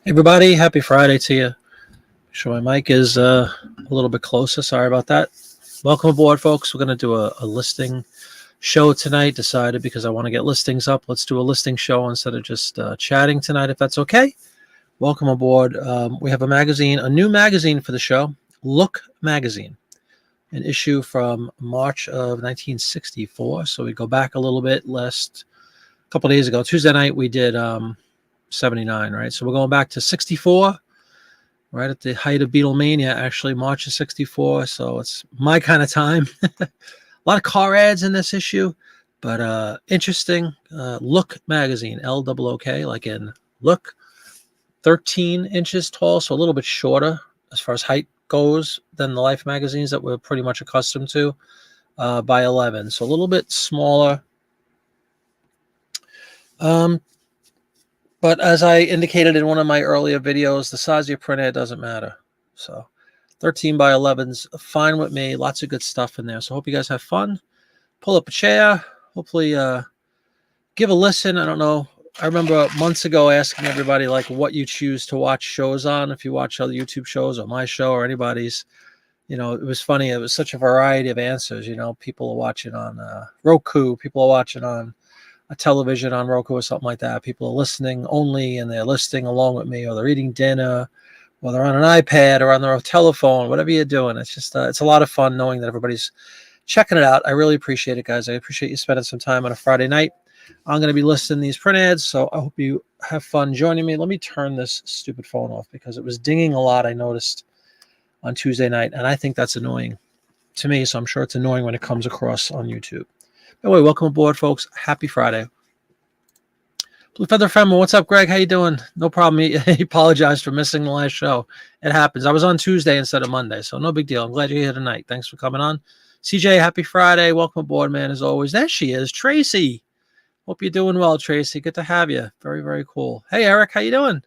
Everybody, happy Friday to you. Make sure my mic is a little bit closer. Sorry about that. Welcome aboard, folks. We're going to do a listing show tonight. Decided because I want to get listings up. Let's do a listing show instead of just chatting tonight, if that's okay. Welcome aboard. We have a new magazine for the show, Look Magazine, an issue from March of 1964. So we go back a little bit. Last couple days ago, Tuesday night, we did 79, right? So we're going back to 64, right at the height of Beatlemania, actually, March of 64. So it's my kind of time. A lot of car ads in this issue, but interesting. Look Magazine, L-O-O-K, like in look, 13 inches tall, so a little bit shorter as far as height goes than the Life magazines that we're pretty much accustomed to, by 11. So a little bit smaller. But as I indicated in one of my earlier videos, the size of your print ad doesn't matter. So 13 by 11's fine with me. Lots of good stuff in there. So hope you guys have fun. Pull up a chair. Hopefully give a listen. I don't know. I remember months ago asking everybody like what you choose to watch shows on. If you watch other YouTube shows or my show or anybody's, it was funny. It was such a variety of answers. People are watching on Roku. People are watching on a television on Roku or something like that. People are listening only and they're listening along with me, or they're eating dinner, or they're on an iPad or on their telephone, whatever you're doing. It's just, it's a lot of fun knowing that everybody's checking it out. I really appreciate it, guys. I appreciate you spending some time on a Friday night. I'm going to be listing these print ads, so I hope you have fun joining me. Let me turn this stupid phone off because it was dinging a lot, I noticed, on Tuesday night, and I think that's annoying to me, so I'm sure it's annoying when it comes across on YouTube. Anyway, welcome aboard, folks. Happy Friday. Blue Feather Femma, what's up, Greg? How you doing? No problem. He apologized for missing the last show. It happens. I was on Tuesday instead of Monday, so no big deal. I'm glad you're here tonight. Thanks for coming on. CJ, happy Friday. Welcome aboard, man, as always. There she is, Tracy. Hope you're doing well, Tracy. Good to have you. Very, very cool. Hey, Eric, how you doing?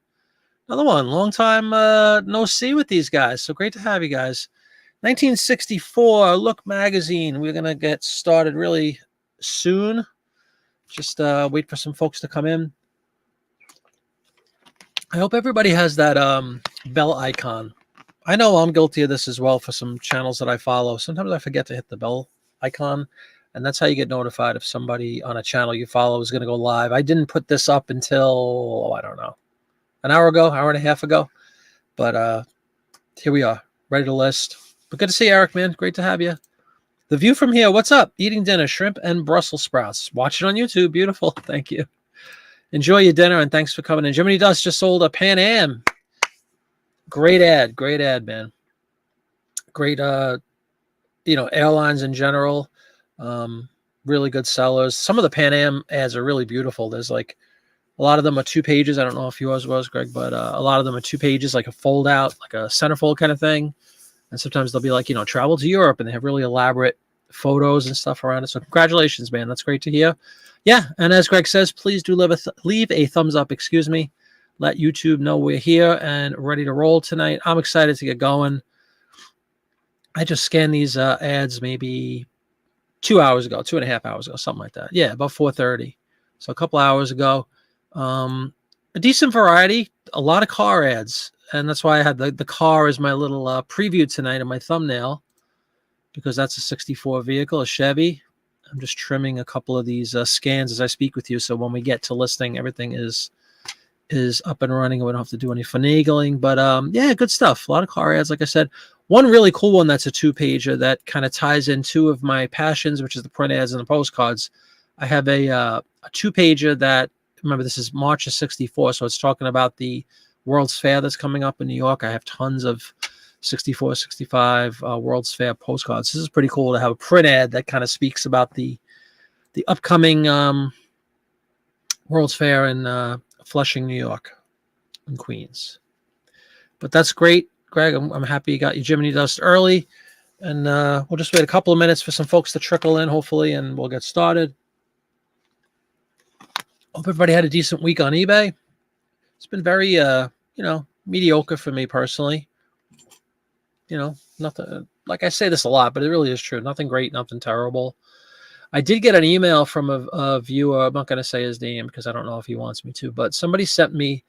Another one. Long time no see with these guys, so great to have you guys. 1964, Look Magazine. We're going to get started really soon. Just wait for some folks to come in. I hope everybody has that bell icon. I know I'm guilty of this as well for some channels that I follow. Sometimes I forget to hit the bell icon, and that's how you get notified if somebody on a channel you follow is going to go live. I didn't put this up until, I don't know, an hour and a half ago. But here we are, ready to list. But good to see you, Eric, man. Great to have you. The view from here. What's up? Eating dinner, shrimp and Brussels sprouts. Watch it on YouTube. Beautiful. Thank you. Enjoy your dinner, and thanks for coming in. Jiminy Dust just sold a Pan Am. Great ad. Great ad, man. Great, airlines in general. Really good sellers. Some of the Pan Am ads are really beautiful. There's like a lot of them are 2 pages. I don't know if yours was, Greg, but a lot of them are 2 pages, like a fold out, like a centerfold kind of thing. And sometimes they'll be like, travel to Europe, and they have really elaborate photos and stuff around it. So congratulations, man. That's great to hear. Yeah, and as Greg says, please do leave a thumbs up, Let YouTube know we're here and ready to roll tonight. I'm excited to get going. I just scanned these ads maybe 2 hours ago, 2.5 hours ago, something like that. Yeah, about 4:30. So a couple hours ago. A decent variety, a lot of car ads. And that's why I had the car as my little preview tonight in my thumbnail, because that's a 64 vehicle, a Chevy. I'm just trimming a couple of these scans as I speak with you, so when we get to listing, everything is up and running, and we don't have to do any finagling. But yeah, good stuff. A lot of car ads, like I said. One really cool one that's a 2-pager that kind of ties in 2 of my passions, which is the print ads and the postcards. I have a 2-pager that, remember, this is March of 64, so it's talking about the World's Fair that's coming up in New York. I have tons of 64, 65 World's Fair postcards. This is pretty cool to have a print ad that kind of speaks about the upcoming World's Fair in Flushing, New York, in Queens. But that's great, Greg. I'm happy you got your Jiminy Dust early, and we'll just wait a couple of minutes for some folks to trickle in, hopefully, and we'll get started. Hope everybody had a decent week on eBay. It's been very, mediocre for me personally. Nothing, like I say this a lot, but it really is true. Nothing great, nothing terrible. I did get an email from a viewer. I'm not going to say his name because I don't know if he wants me to, but somebody sent me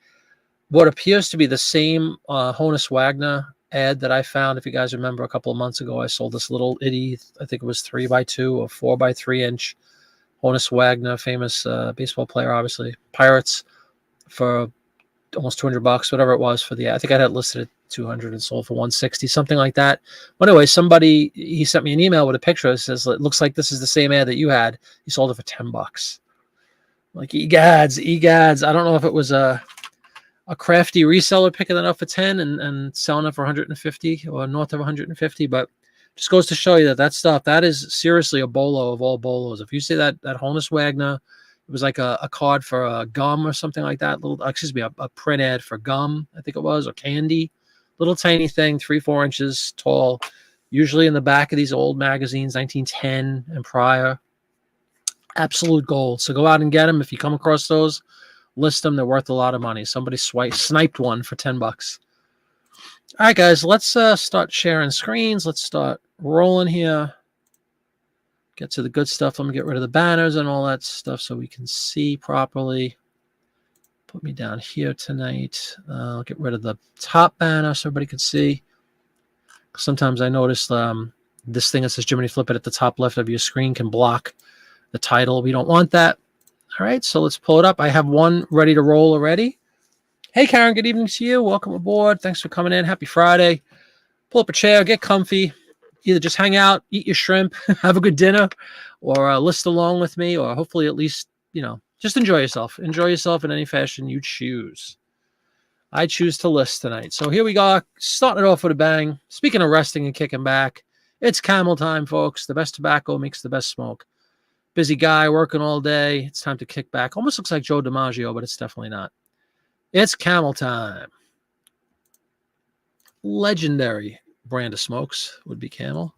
what appears to be the same Honus Wagner ad that I found. If you guys remember, a couple of months ago, I sold this little itty, I think it was 3x2 or 4x3 inch Honus Wagner, famous baseball player, obviously, Pirates, for almost $200, whatever it was for the, I think I had it listed at 200 and sold for 160, something like that. But anyway, he sent me an email with a picture that says, it looks like this is the same ad that you had. He sold it for $10. Like, egads. I don't know if it was a crafty reseller picking it up for 10 and selling it for 150 or north of 150, but just goes to show you that stuff, that is seriously a bolo of all bolos. If you see that Honus Wagner, it was like a card for a gum or something like that, a print ad for gum, I think it was, or candy, little tiny thing, 3-4 inches tall, usually in the back of these old magazines, 1910 and prior. Absolute gold. So go out and get them. If you come across those, list them. They're worth a lot of money. Somebody sniped one for $10. All right, guys, let's start sharing screens. Let's start rolling here. Get to the good stuff. Let me get rid of the banners and all that stuff so we can see properly. Put me down here tonight. I'll get rid of the top banner so everybody can see. Sometimes I notice this thing that says Jiminy Flip It at the top left of your screen can block the title. We don't want that. All right, so let's pull it up. I have one ready to roll already. Hey, Karen, good evening to you. Welcome aboard. Thanks for coming in. Happy Friday. Pull up a chair, get comfy. Either just hang out, eat your shrimp, have a good dinner, or list along with me, or hopefully at least, just enjoy yourself. Enjoy yourself in any fashion you choose. I choose to list tonight. So here we go. Starting it off with a bang. Speaking of resting and kicking back, it's camel time, folks. The best tobacco makes the best smoke. Busy guy working all day. It's time to kick back. Almost looks like Joe DiMaggio, but it's definitely not. It's camel time. Legendary brand of smokes would be Camel.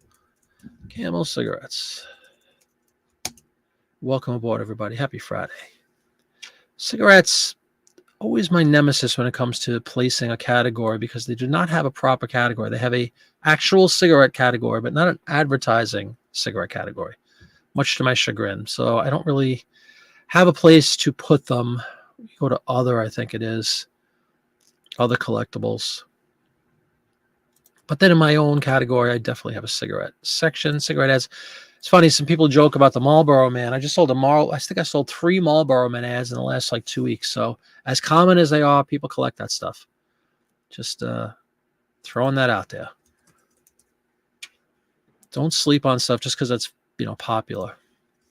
Camel cigarettes. Welcome aboard, everybody. Happy Friday. Cigarettes, always my nemesis when it comes to placing a category because they do not have a proper category. They have a actual cigarette category, but not an advertising cigarette category, much to my chagrin. So I don't really have a place to put them. You go to other, I think it is, other collectibles. But then in my own category, I definitely have a cigarette section. Cigarette ads. It's funny, some people joke about the Marlboro Man. I just sold I think I sold 3 Marlboro Man ads in the last 2 weeks. So as common as they are, people collect that stuff. Just throwing that out there. Don't sleep on stuff just because it's popular.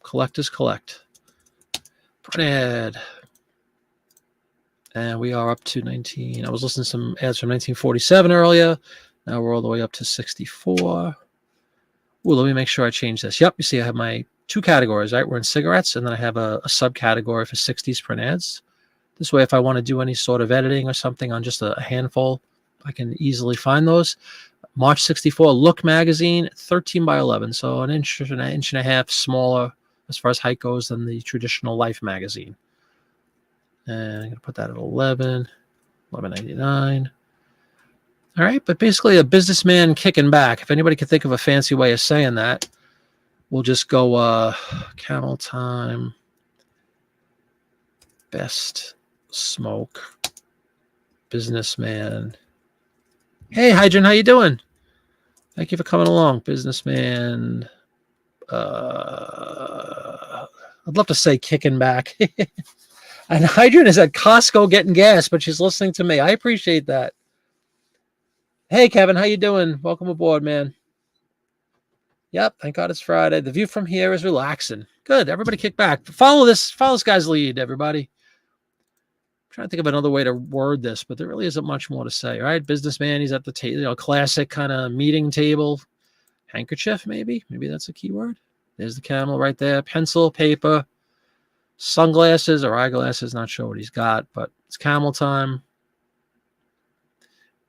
Collectors collect. Print ad. And we are up to 19. I was listening to some ads from 1947 earlier. Now we're all the way up to 64. Ooh, let me make sure I change this. Yep, you see I have my 2 categories, right? We're in cigarettes, and then I have a subcategory for 60s print ads. This way, if I want to do any sort of editing or something on just a handful, I can easily find those. March 64 Look magazine, 13 by 11, so an inch and a half smaller as far as height goes than the traditional Life magazine. And I'm going to put that at 11, $11.99. All right, but basically a businessman kicking back. If anybody could think of a fancy way of saying that, we'll just go Camel Time, best smoke, businessman. Hey, Hydron, how you doing? Thank you for coming along, businessman. I'd love to say kicking back. And Hydron is at Costco getting gas, but she's listening to me. I appreciate that. Hey, Kevin, how you doing? Welcome aboard, man. Yep, thank God it's Friday. The view from here is relaxing. Good, everybody kick back. Follow this guy's lead, everybody. I'm trying to think of another way to word this, but there really isn't much more to say, right? Businessman, he's at the table, classic kind of meeting table. Handkerchief, maybe? Maybe that's a key word. There's the camel right there. Pencil, paper, sunglasses or eyeglasses. Not sure what he's got, but it's camel time.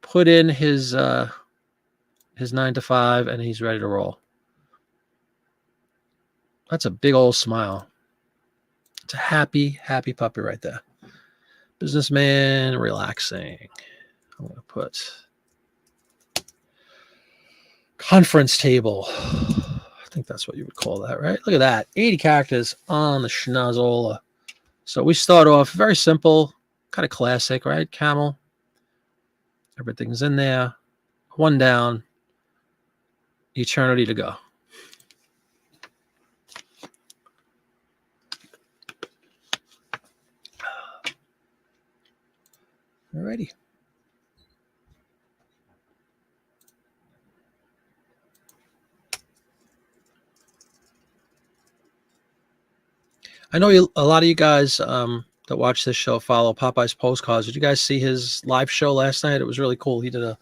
Put in his 9 to 5, and he's ready to roll. That's a big old smile. It's a happy, happy puppy right there. Businessman relaxing. I'm going to put conference table. I think that's what you would call that, right? Look at that. 80 characters on the schnozola. So we start off very simple, kind of classic, right? Camel. Everything's in there. One down. Eternity to go. Alrighty. I know a lot of you guys that watch this show follow Popeye's Postcards. Did you guys see his live show last night? It was really cool. He did a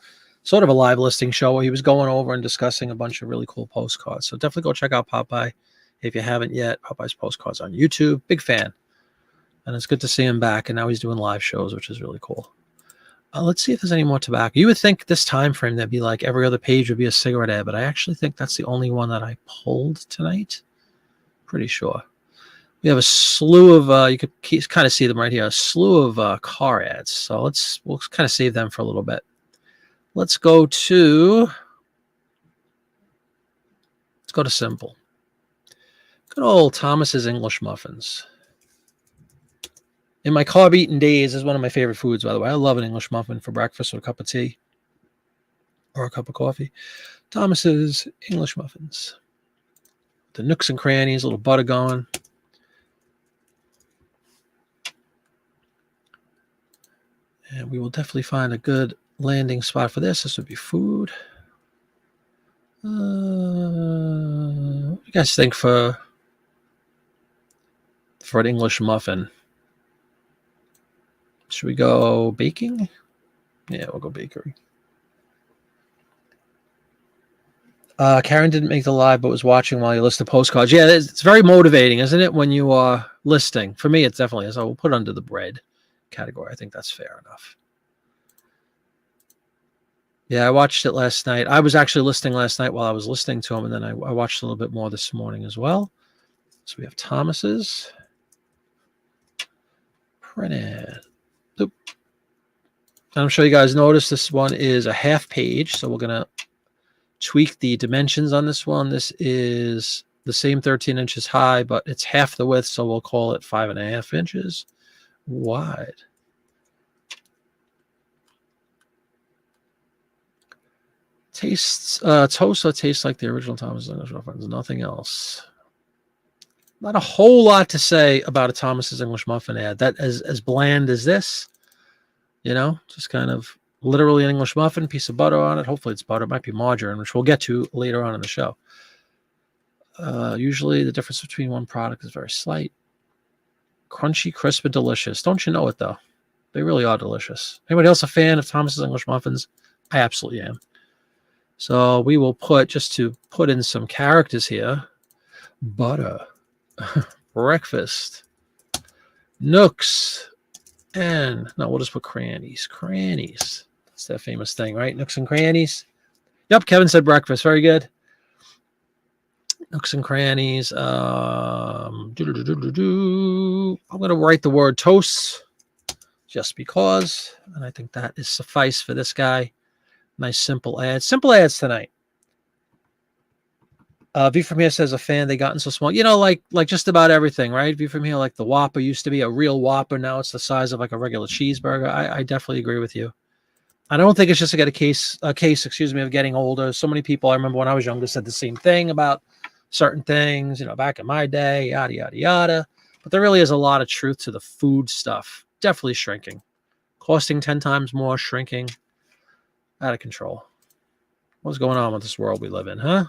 sort of a live listing show where he was going over and discussing a bunch of really cool postcards. So definitely go check out Popeye if you haven't yet. Popeye's Postcards on YouTube. Big fan. And it's good to see him back. And now he's doing live shows, which is really cool. Let's see if there's any more tobacco. You would think this time frame there'd be like every other page would be a cigarette ad, but I actually think that's the only one that I pulled tonight. Pretty sure. We have a slew of, you could kind of see them right here, a slew of car ads. So we'll kind of save them for a little bit. Let's go to simple. Good old Thomas's English muffins. In my carb eating days, is one of my favorite foods, by the way. I love an English muffin for breakfast with a cup of tea or a cup of coffee. Thomas's English muffins. The nooks and crannies, a little butter going. And we will definitely find a good landing spot for this. This would be food. What do you guys think for an English muffin? Should we go baking? Yeah, we'll go bakery. Karen didn't make the live, but was watching while you list the postcards. Yeah, it's very motivating, isn't it, when you are listing? For me, it definitely is. I will put it under the bread category. I think that's fair enough. Yeah, I watched it last night. I was actually listing last night while I was listening to him, and then I watched a little bit more this morning as well. So we have Thomas's. Printed. Oop. I'm sure you guys noticed this one is a half page, so we're going to tweak the dimensions on this one. This is the same 13 inches high, but it's half the width, so we'll call it 5.5 inches wide. Tastes toast tastes like the original Thomas English muffins. Nothing else. Not a whole lot to say about a Thomas's English muffin ad. That as bland as this, you know, just kind of literally an English muffin, piece of butter on it. Hopefully it's butter. It might be margarine, which we'll get to later on in the show. Usually the difference between one product is very slight. Crunchy, crisp, and delicious. Don't you know it, though? They really are delicious. Anybody else a fan of Thomas's English muffins? I absolutely am. So we will just to put in some characters here. Butter. Breakfast. Nooks. And no, we'll just put crannies. Crannies. That's that famous thing, right? Nooks and crannies. Yep, Kevin said breakfast. Very good. Nooks and crannies. I'm going to write the word toasts just because. And I think that is suffice for this guy. Nice simple ads. Simple ads tonight. V from here says a fan, they gotten so small. You know, like just about everything, right? V from here, like the Whopper used to be a real Whopper. Now it's the size of like a regular cheeseburger. I definitely agree with you. I don't think it's just a case, of getting older. So many people, I remember when I was younger, said the same thing about certain things, you know, back in my day, yada, yada, yada. But there really is a lot of truth to the food stuff. Definitely shrinking. Costing 10 times more, shrinking. Out of control. What's going on with this world we live in, huh?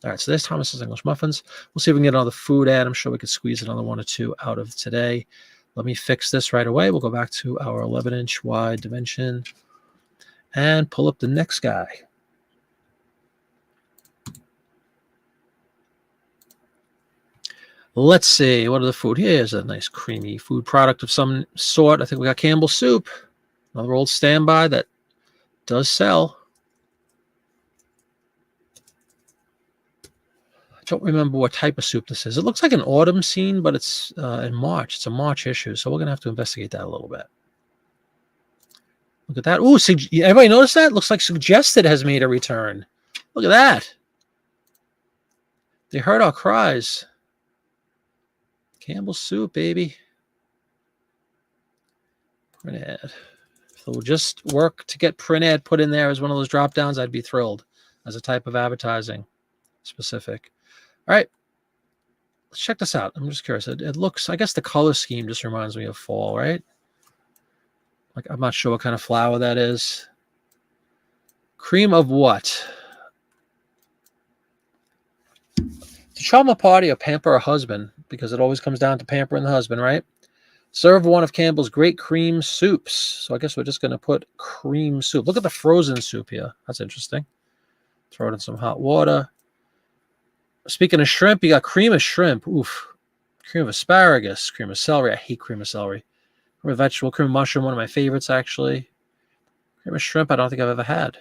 All right, so there's Thomas's English muffins. We'll see if we can get another food ad. I'm sure we could squeeze another one or two out of today. Let me fix this right away. We'll go back to our 11-inch wide dimension and pull up the next guy. Let's see. What are the food? Here's a nice creamy food product of some sort. I think we got Campbell's soup. Another old standby that does sell. I don't remember what type of soup this is. It looks like an autumn scene, but it's in March. It's a March issue, so we're going to have to investigate that a little bit. Look at that. Oh, everybody notice that? Looks like Suggested has made a return. Look at that. They heard our cries. Campbell's soup, baby. Print ad. it'll just work to get print ad put in there as one of those drop downs, I'd be thrilled as a type of advertising specific. All right. Let's check this out. I'm just curious. It looks, I guess the color scheme just reminds me of fall, right? Like, I'm not sure what kind of flower that is. Cream of what? To charm a party or pamper a husband, because it always comes down to pampering the husband, right? Serve one of Campbell's great cream soups. So I guess we're just going to put cream soup. Look at the frozen soup here. That's interesting. Throw it in some hot water. Speaking of shrimp, you got cream of shrimp. Oof. Cream of asparagus. Cream of celery. I hate cream of celery. Cream of vegetable. Cream of mushroom. One of my favorites, actually. Cream of shrimp I don't think I've ever had.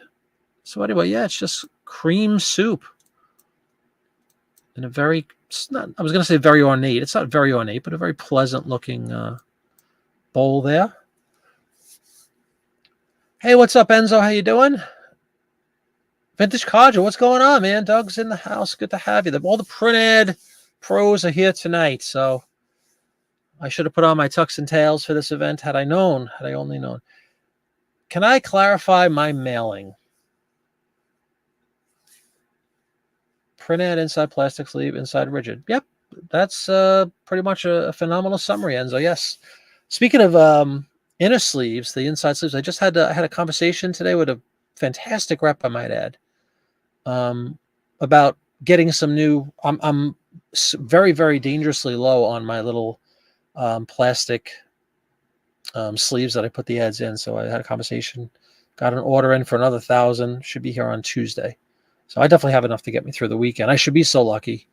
So anyway, yeah, it's just cream soup. In a very, it's not, I was going to say very ornate. It's not very ornate, but a very pleasant looking bowl there. Hey, what's up, Enzo? How you doing? Vintage Codger, what's going on, man? Doug's in the house. Good to have you. All the print ad pros are here tonight, so I should have put on my tux and tails for this event had I known, had I only known. Can I clarify my mailing? Print ad, inside plastic sleeve, inside rigid. Yep, that's pretty much a phenomenal summary, Enzo. Yes. Speaking of inner sleeves, the inside sleeves, I had a conversation today with a fantastic rep, I might add, about getting some new. I'm very, very dangerously low on my little plastic sleeves that I put the ads in. So I had a conversation, got an order in for another 1,000. Should be here on Tuesday. So I definitely have enough to get me through the weekend. I should be so lucky.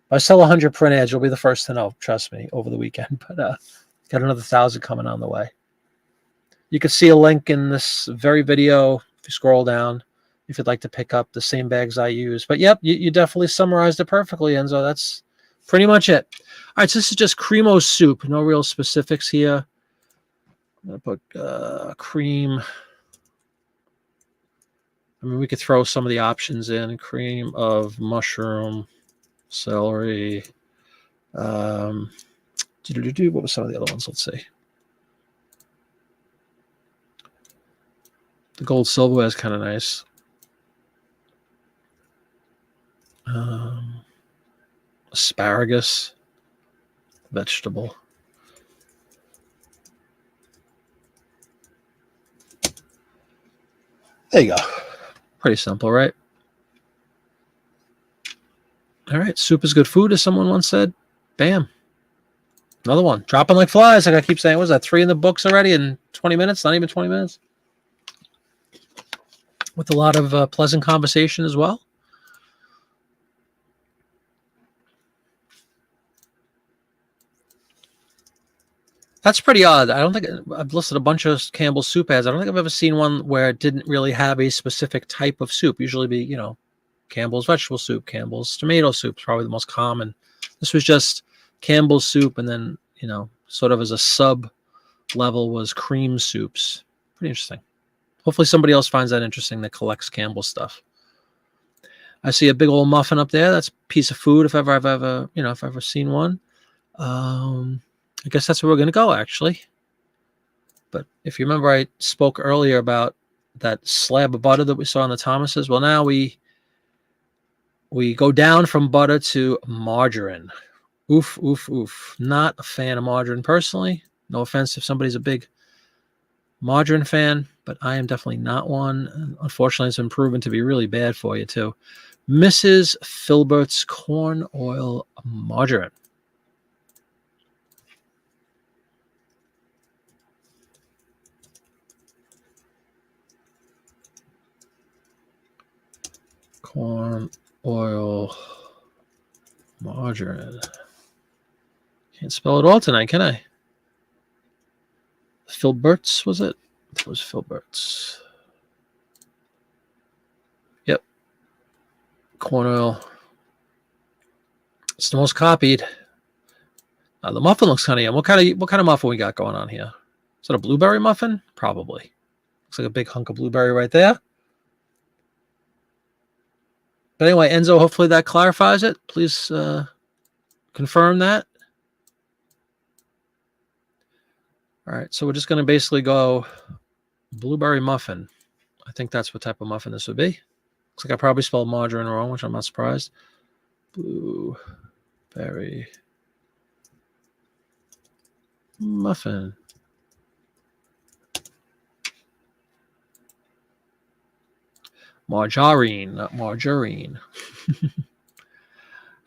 If I sell 100 print ads, you'll be the first to know. Trust me, over the weekend. But got another 1,000 coming on the way. You can see a link in this very video if you scroll down if you'd like to pick up the same bags I use. But yep, you definitely summarized it perfectly, Enzo. That's pretty much it. All right, so this is just Cremo soup. No real specifics here. I'm going to put cream. I mean, we could throw some of the options in. Cream of mushroom, celery. What was some of the other ones? Let's see. The gold silverware is kind of nice. Asparagus, vegetable. There you go. Pretty simple, right? All right. Soup is good food, as someone once said. Bam. Another one. Dropping like flies, like I keep saying. What was that, 3 in the books already in 20 minutes? Not even 20 minutes. With a lot of pleasant conversation as well. That's pretty odd. I don't think I've listed a bunch of Campbell's soup ads. I don't think I've ever seen one where it didn't really have a specific type of soup. Usually be, Campbell's vegetable soup, Campbell's tomato soup is probably the most common. This was just Campbell's soup, and then, sort of as a sub level was cream soups. Pretty interesting. Hopefully somebody else finds that interesting that collects Campbell's stuff. I see a big old muffin up there. That's a piece of food if I've ever seen one. I guess that's where we're going to go, actually. But if you remember, I spoke earlier about that slab of butter that we saw in the Thomases. Well, now we go down from butter to margarine. Oof, oof, oof. Not a fan of margarine personally. No offense if somebody's a big margarine fan, but I am definitely not one. Unfortunately, it's been proven to be really bad for you, too. Mrs. Filbert's corn oil margarine. Corn oil margarine. Can't spell it all tonight, can I? Filbert's, was it? It was Filbert's. Yep. Corn oil. It's the most copied. The muffin looks kind of yum. What kind of muffin we got going on here? Is that a blueberry muffin? Probably. Looks like a big hunk of blueberry right there. But anyway, Enzo, hopefully that clarifies it. Please confirm that. All right, so we're just going to basically go Blueberry muffin. I think that's what type of muffin this would be. Looks like I probably spelled margarine wrong, which I'm not surprised. Blueberry muffin. Margarine, not margarine.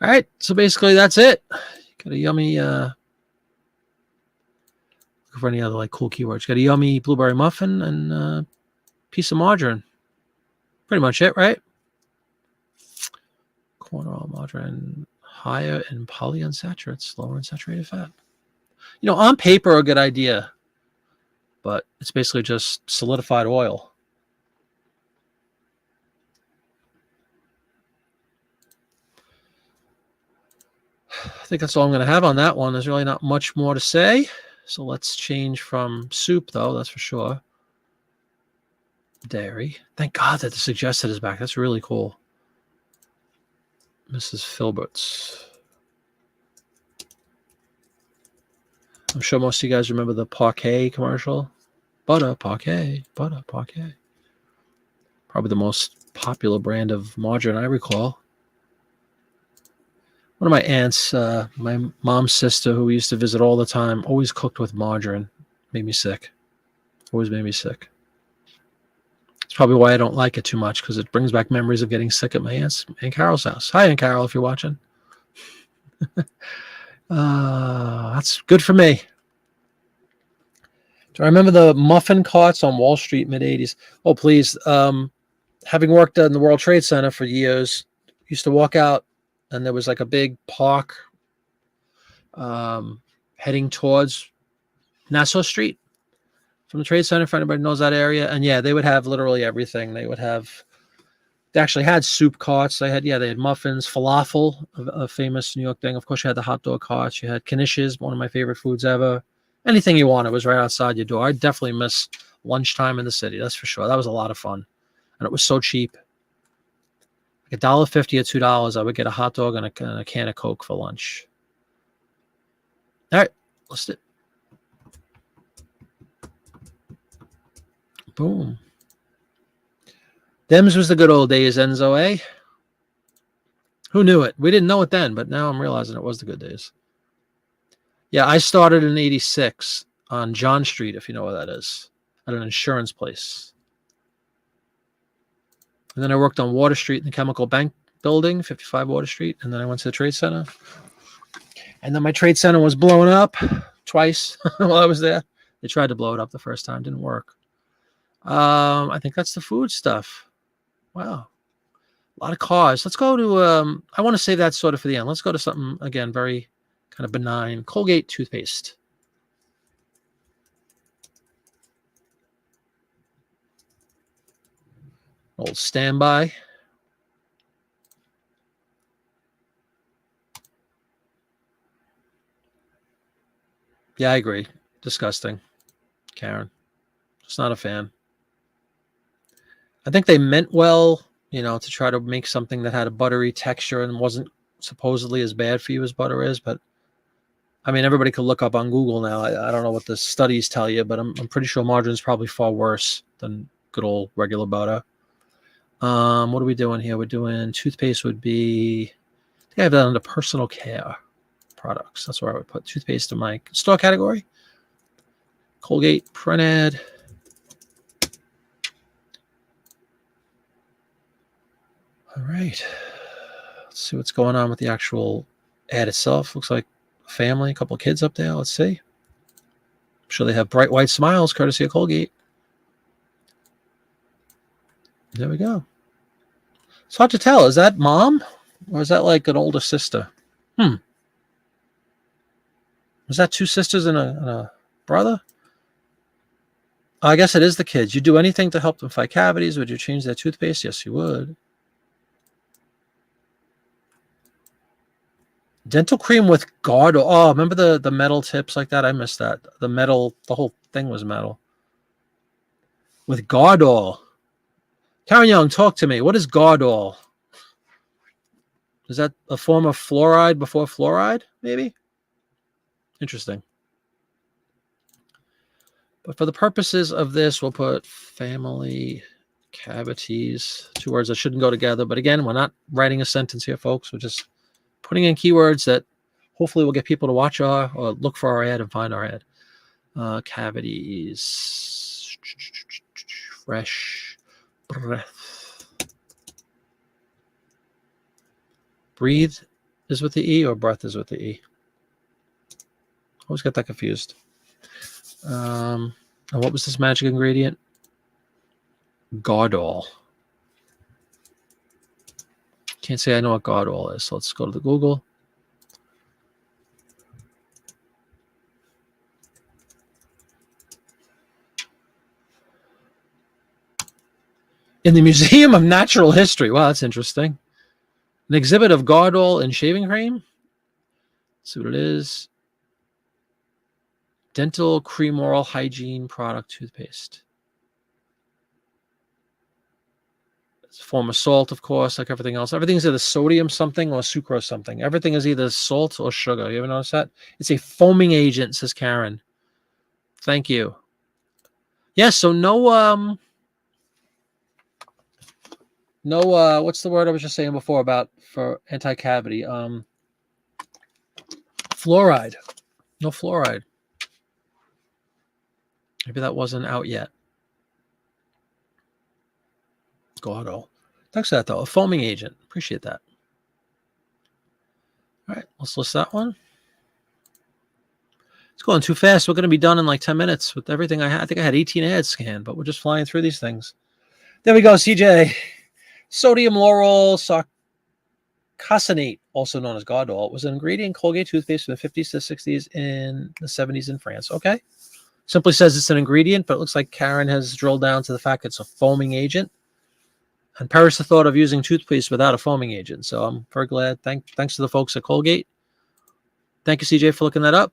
All right, so basically that's it. Got a yummy, look for any other like cool keywords. Got a yummy blueberry muffin and a piece of margarine. Pretty much it, right? Corn oil, margarine, higher in polyunsaturates, lower in saturated fat. You know, on paper, a good idea, but it's basically just solidified oil. I think that's all I'm going to have on that one. There's really not much more to say. So let's change from soup, though, that's for sure. Dairy. Thank God that the suggested is back. That's really cool. Mrs. Filbert's. I'm sure most of you guys remember the Parquet commercial. Butter, Parquet, butter, Parquet. Probably the most popular brand of margarine I recall. One of my aunts, my mom's sister, who we used to visit all the time, always cooked with margarine. Made me sick. Always made me sick. It's probably why I don't like it too much, because it brings back memories of getting sick at my Aunt Carol's house. Hi, Aunt Carol, if you're watching. That's good for me. Do I remember the muffin carts on Wall Street mid-'80s? Oh, please. Having worked in the World Trade Center for years, used to walk out, and there was like a big park heading towards Nassau Street from the Trade Center, if anybody knows that area. And yeah, they would have literally everything. They actually had soup carts. They had muffins, falafel, a famous New York thing. Of course, you had the hot dog carts. You had knishes, one of my favorite foods ever. Anything you wanted was right outside your door. I definitely miss lunchtime in the city. That's for sure. That was a lot of fun. And it was so cheap. Like $1.50 or $2, I would get a hot dog and a can of Coke for lunch. All right, let's do it. Boom. Dems was the good old days, Enzo, eh? Who knew it? We didn't know it then, but now I'm realizing it was the good days. Yeah, I started in '86 on John Street, if you know where that is, at an insurance place. And then I worked on Water Street in the Chemical Bank building, 55 Water Street, and then I went to the Trade Center. And then my Trade Center was blown up twice while I was there. They tried to blow it up the first time, didn't work. I think that's the food stuff. Wow. A lot of cars. Let's go to, I want to save that sort of for the end. Let's go to something, again, very kind of benign. Colgate toothpaste. Old standby. Yeah, I agree. Disgusting. Karen. Just not a fan. I think they meant well, to try to make something that had a buttery texture and wasn't supposedly as bad for you as butter is. But, I mean, everybody could look up on Google now. I don't know what the studies tell you, but I'm pretty sure margarine is probably far worse than good old regular butter. What are we doing here? We're doing toothpaste would be, I think I have that under personal care products. That's where I would put toothpaste in my store category. Colgate printed. All right. Let's see what's going on with the actual ad itself. Looks like a family, a couple of kids up there. Let's see. I'm sure they have bright white smiles, courtesy of Colgate. There we go. It's hard to tell. Is that mom? Or is that like an older sister? Is that two sisters and a brother? I guess it is the kids. You do anything to help them fight cavities? Would you change their toothpaste? Yes, you would. Dental cream with guard. Oh, remember the metal tips like that? I missed that. The whole thing was metal. With Gardol. Karen Young, talk to me. What is Gardol? Is that a form of fluoride before fluoride, maybe? Interesting. But for the purposes of this, we'll put family cavities, 2 words that shouldn't go together. But again, we're not writing a sentence here, folks. We're just putting in keywords that hopefully will get people to watch or look for our ad and find our ad. Cavities, fresh breath. Breathe is with the E or breath is with the E? Always get that confused. And what was this magic ingredient? Gaudol. Can't say I know what Gaudol is. So let's go to the Google. In the Museum of Natural History. Wow, that's interesting. An exhibit of Gaudol and shaving cream. Let's see what it is. Dental cream oral hygiene product toothpaste. It's a form of salt, of course, like everything else. Everything's either sodium something or sucrose something. Everything is either salt or sugar. You ever notice that? It's a foaming agent, says Karen. Thank you. Yes, so no, what's the word I was just saying before about for anti-cavity? Fluoride. No fluoride. Maybe that wasn't out yet. Gaudol. Thanks for that, though. A foaming agent. Appreciate that. All right, let's list that one. It's going too fast. We're going to be done in like 10 minutes with everything I had. I think I had 18 ads scanned, but we're just flying through these things. There we go, CJ. Sodium lauryl sarcosinate, also known as Gaudol, was an ingredient in Colgate toothpaste from the 50s to 60s in the 70s in France. Okay. Simply says it's an ingredient, but it looks like Karen has drilled down to the fact it's a foaming agent and perished the thought of using toothpaste without a foaming agent. So I'm very glad. Thanks to the folks at Colgate. Thank you, CJ, for looking that up.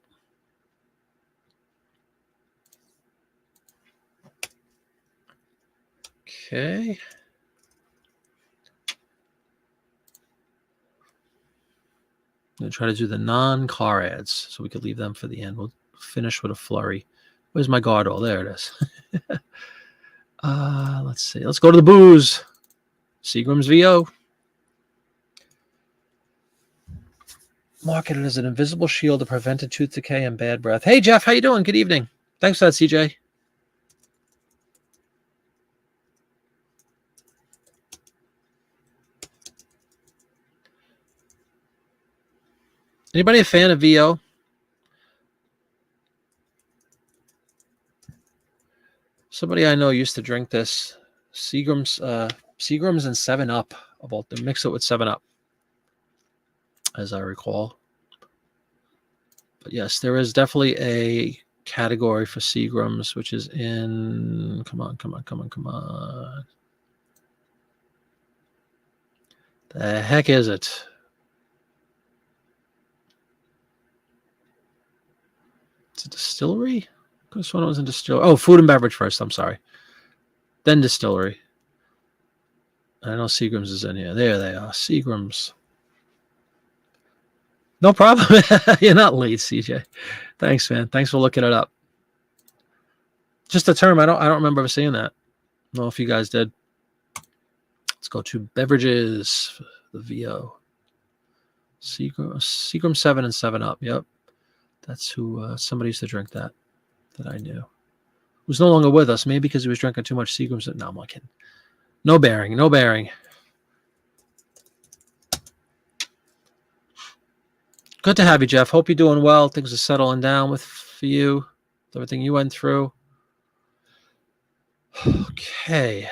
Okay. I'm going to try to do the non-car ads so we could leave them for the end. We'll finish with a flurry. Where's my Gaudol? There it is. Let's see. Let's go to the booze. Seagram's VO. Marketed as an invisible shield to prevent tooth decay and bad breath. Hey, Jeff, how you doing? Good evening. Thanks for that, CJ. Anybody a fan of VO? Somebody I know used to drink this. Seagram's and 7-Up. About to mix it with 7-Up, as I recall. But yes, there is definitely a category for Seagram's, which is in. Come on. The heck is it? It's a distillery? This one was in distillery. Oh, food and beverage first. I'm sorry. Then distillery. I know Seagram's is in here. There they are. Seagram's. No problem. You're not late, CJ. Thanks, man. Thanks for looking it up. Just a term. I don't remember ever seeing that. I don't know if you guys did. Let's go to beverages. The VO. Seagram 7 and 7-Up. Yep. That's who somebody used to drink that I knew. Was no longer with us, maybe because he was drinking too much Seagram's. No, I'm not kidding. No bearing. Good to have you, Jeff. Hope you're doing well. Things are settling down for you. Everything you went through. Okay.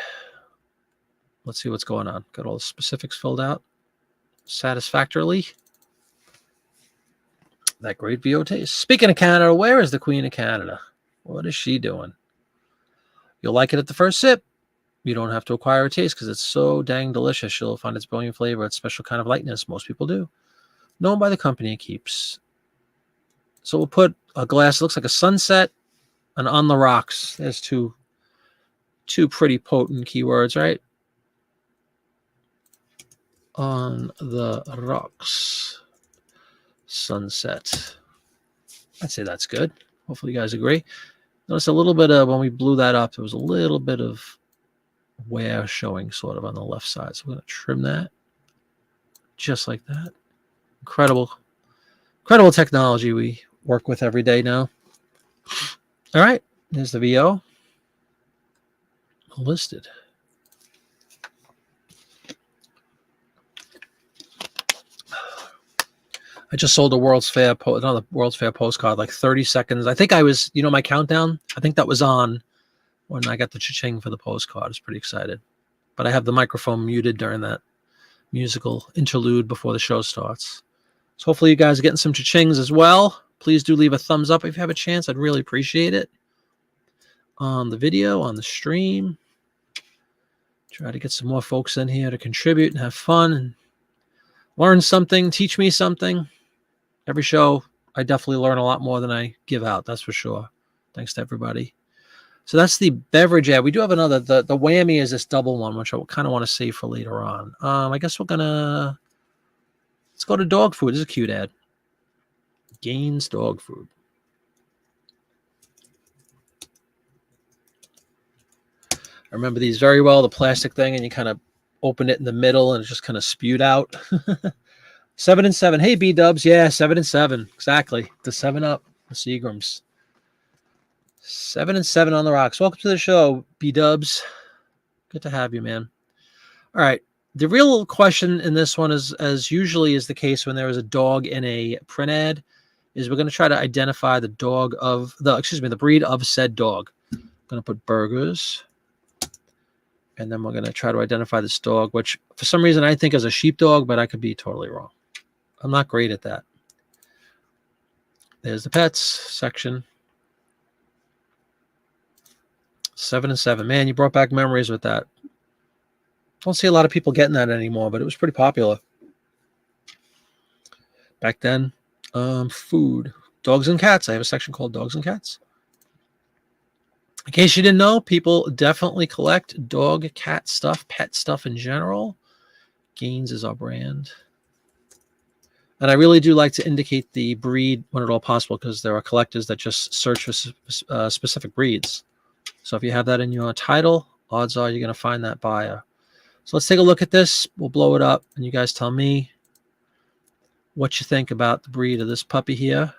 Let's see what's going on. Got all the specifics filled out satisfactorily. That great VO taste. Speaking of Canada, where is the Queen of Canada? What is she doing? You'll like it at the first sip. You don't have to acquire a taste because it's so dang delicious. You'll find its brilliant flavor, its special kind of lightness. Most people do. Known by the company it keeps. So we'll put a glass. It looks like a sunset and on the rocks. There's two pretty potent keywords, right? On the rocks. Sunset. I'd say that's good. Hopefully you guys agree. Notice a little bit of, when we blew that up, there was a little bit of wear showing sort of on the left side. So we're going to trim that just like that. Incredible technology we work with every day now. All right, there's the VO listed. I just sold a World's Fair another World's Fair postcard, like 30 seconds. I think I was, my countdown. I think that was on when I got the cha-ching for the postcard. I was pretty excited, but I have the microphone muted during that musical interlude before the show starts. So hopefully you guys are getting some cha-chings as well. Please do leave a thumbs up if you have a chance. I'd really appreciate it. On the video, on the stream. Try to get some more folks in here to contribute and have fun and learn something, teach me something. Every show, I definitely learn a lot more than I give out. That's for sure. Thanks to everybody. So that's the beverage ad. We do have another. The whammy is this double one, which I kind of want to save for later on. I guess let's go to dog food. This is a cute ad. Gaines dog food. I remember these very well. The plastic thing, and you kind of open it in the middle, and it just kind of spewed out. 7 and 7. Hey, B-dubs. Yeah, 7 and 7. Exactly. The 7-Up. The Seagrams. 7 and 7 on the rocks. Welcome to the show, B-dubs. Good to have you, man. All right. The real question in this one is, as usually is the case when there is a dog in a print ad, is we're going to try to identify the breed of said dog. I'm going to put burgers. And then we're going to try to identify this dog, which for some reason I think is a sheepdog, but I could be totally wrong. I'm not great at that. There's the pets section. 7 and 7. Man, you brought back memories with that. Don't see a lot of people getting that anymore, but it was pretty popular back then. Food. Dogs and cats. I have a section called Dogs and Cats. In case you didn't know, people definitely collect dog, cat stuff, pet stuff in general. Gaines is our brand. And I really do like to indicate the breed when at all possible, because there are collectors that just search for specific breeds. So if you have that in your title, odds are you're going to find that buyer. So let's take a look at this. We'll blow it up, and you guys tell me what you think about the breed of this puppy here.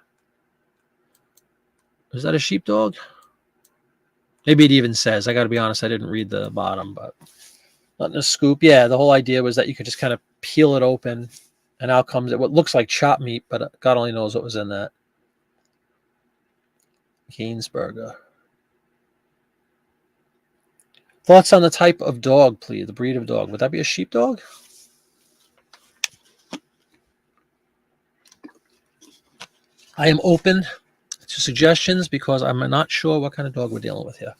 Is that a sheepdog? Maybe it even says. I got to be honest, I didn't read the bottom, but not in a scoop. Yeah, the whole idea was that you could just kind of peel it open, and out comes what looks like chopped meat, but God only knows what was in that. Gaines burger. Thoughts on the type of dog, please? The breed of dog. Would that be a sheepdog? I am open to suggestions because I'm not sure what kind of dog we're dealing with here.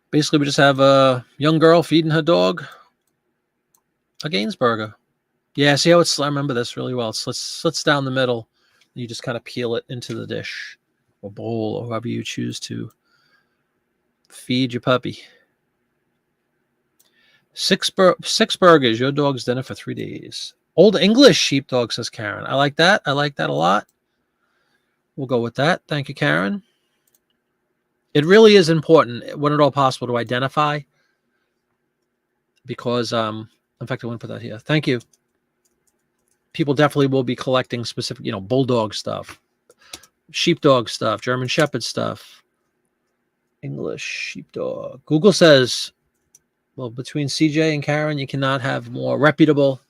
Basically, we just have a young girl feeding her dog a Gaines burger. Yeah, see how I remember this really well. It slits down the middle. You just kind of peel it into the dish or bowl or however you choose to feed your puppy. 6 burgers, your dog's dinner for 3 days. Old English sheepdog, says Karen. I like that. I like that a lot. We'll go with that. Thank you, Karen. It really is important, when at all possible, to identify, because, in fact, I want to put that here. Thank you. People definitely will be collecting specific, bulldog stuff, sheepdog stuff, German Shepherd stuff, English sheepdog. Google says, well, between CJ and Karen, you cannot have more reputable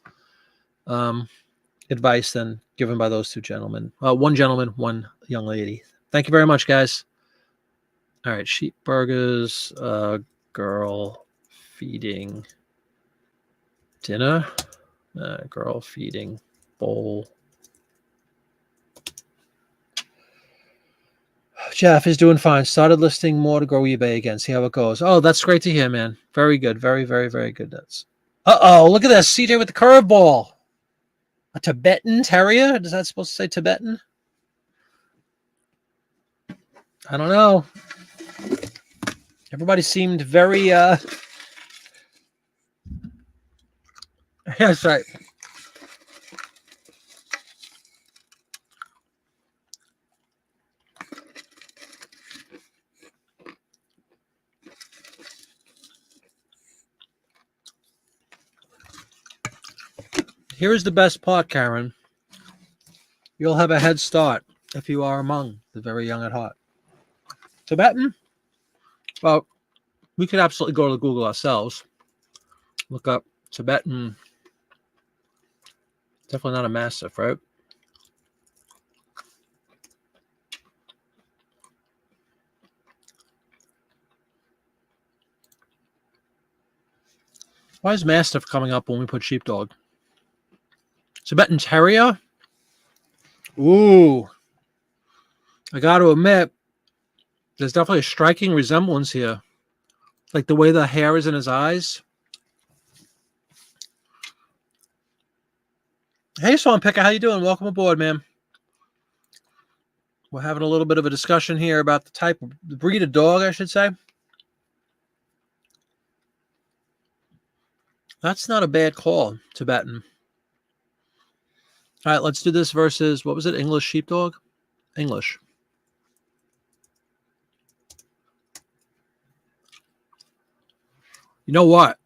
advice than given by those two gentlemen. One gentleman, one young lady. Thank you very much, guys. All right, sheep burgers, girl feeding dinner, girl feeding bowl. Jeff is doing fine. Started listing more to grow eBay again. See how it goes. Oh, that's great to hear, man. Very good. Very, very, very good. That's. Uh-oh, look at this. CJ with the curveball. A Tibetan Terrier? Is that supposed to say Tibetan? I don't know. Everybody seemed very, That's right. Here is the best part, Karen. You'll have a head start if you are among the very young at heart. Tibetan? Well, we could absolutely go to Google ourselves. Look up Tibetan. Definitely not a mastiff, right? Why is mastiff coming up when we put sheepdog? Tibetan Terrier? Ooh. I got to admit, there's definitely a striking resemblance here. Like the way the hair is in his eyes. Hey, Swan Picker, how you doing? Welcome aboard, man. We're having a little bit of a discussion here about the breed of dog, I should say. That's not a bad call, Tibetan. All right, let's do this versus, what was it, English sheepdog? English. You know what?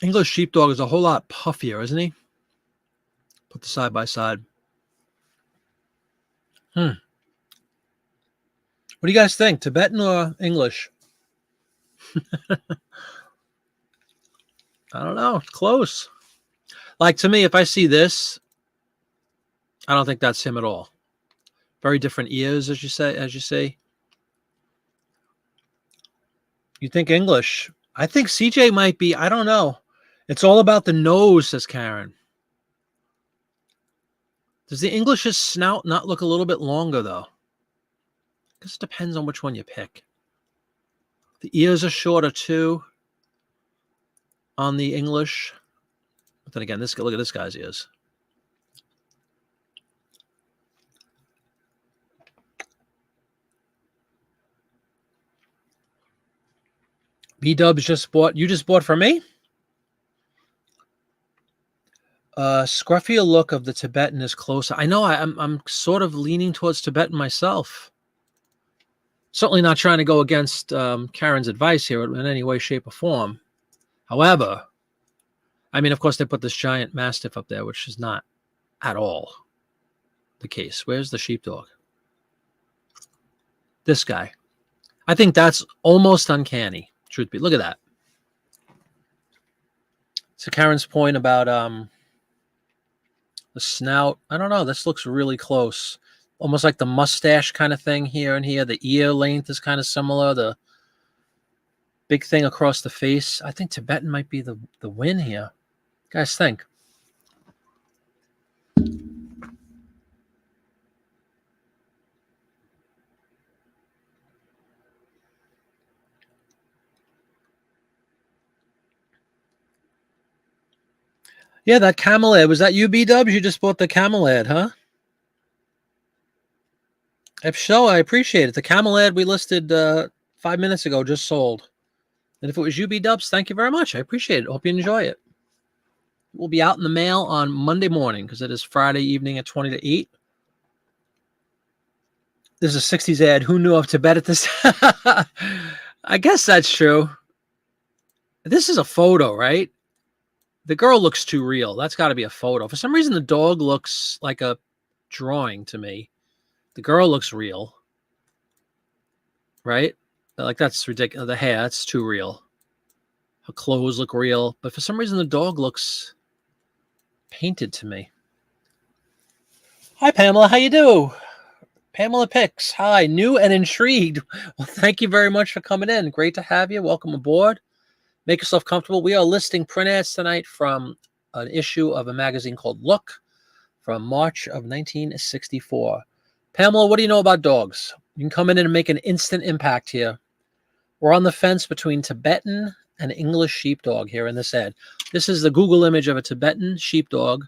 English sheepdog is a whole lot puffier, isn't he? Put the side by side. What do you guys think? Tibetan or English? I don't know. It's close. Like, to me, if I see this, I don't think that's him at all. Very different ears, as you say. You think English? I think CJ might be. I don't know. It's all about the nose, says Karen. Does the English's snout not look a little bit longer, though? I guess it depends on which one you pick. The ears are shorter, too, on the English. But then again, look at this guy's ears. B-Dubs you just bought from me? Scruffier look of the Tibetan is closer. I know I'm sort of leaning towards Tibetan myself. Certainly not trying to go against Karen's advice here in any way, shape, or form. However, I mean, of course, they put this giant mastiff up there, which is not at all the case. Where's the sheepdog? This guy. I think that's almost uncanny. Truth be, look at that. So Karen's point about the snout. I don't know. This looks really close. Almost like the mustache kind of thing here and here. The ear length is kind of similar. The big thing across the face. I think Tibetan might be the win here. Guys, think. Yeah, that Camelad. Was that you, B-Dubs? You just bought the Camelad, huh? If so, I appreciate it. The Camelad we listed 5 minutes ago just sold. And if it was you, B-Dubs, thank you very much. I appreciate it. Hope you enjoy it. It will be out in the mail on Monday morning because it is Friday evening at 20 to 8. There's a 60s ad. Who knew of Tibet at this? I guess that's true. This is a photo, right? The girl looks too real. That's got to be a photo. For some reason, the dog looks like a drawing to me. The girl looks real, right? Like, that's ridiculous. The hair, that's too real. Her clothes look real. But for some reason, the dog looks painted to me. Hi, Pamela. How you do? Pamela Picks. Hi. New and intrigued. Well, thank you very much for coming in. Great to have you. Welcome aboard. Make yourself comfortable. We are listing print ads tonight from an issue of a magazine called Look from March of 1964. Pamela, what do you know about dogs? You can come in and make an instant impact here. We're on the fence between Tibetan and English sheepdog here in this ad. This is the Google image of a Tibetan sheepdog.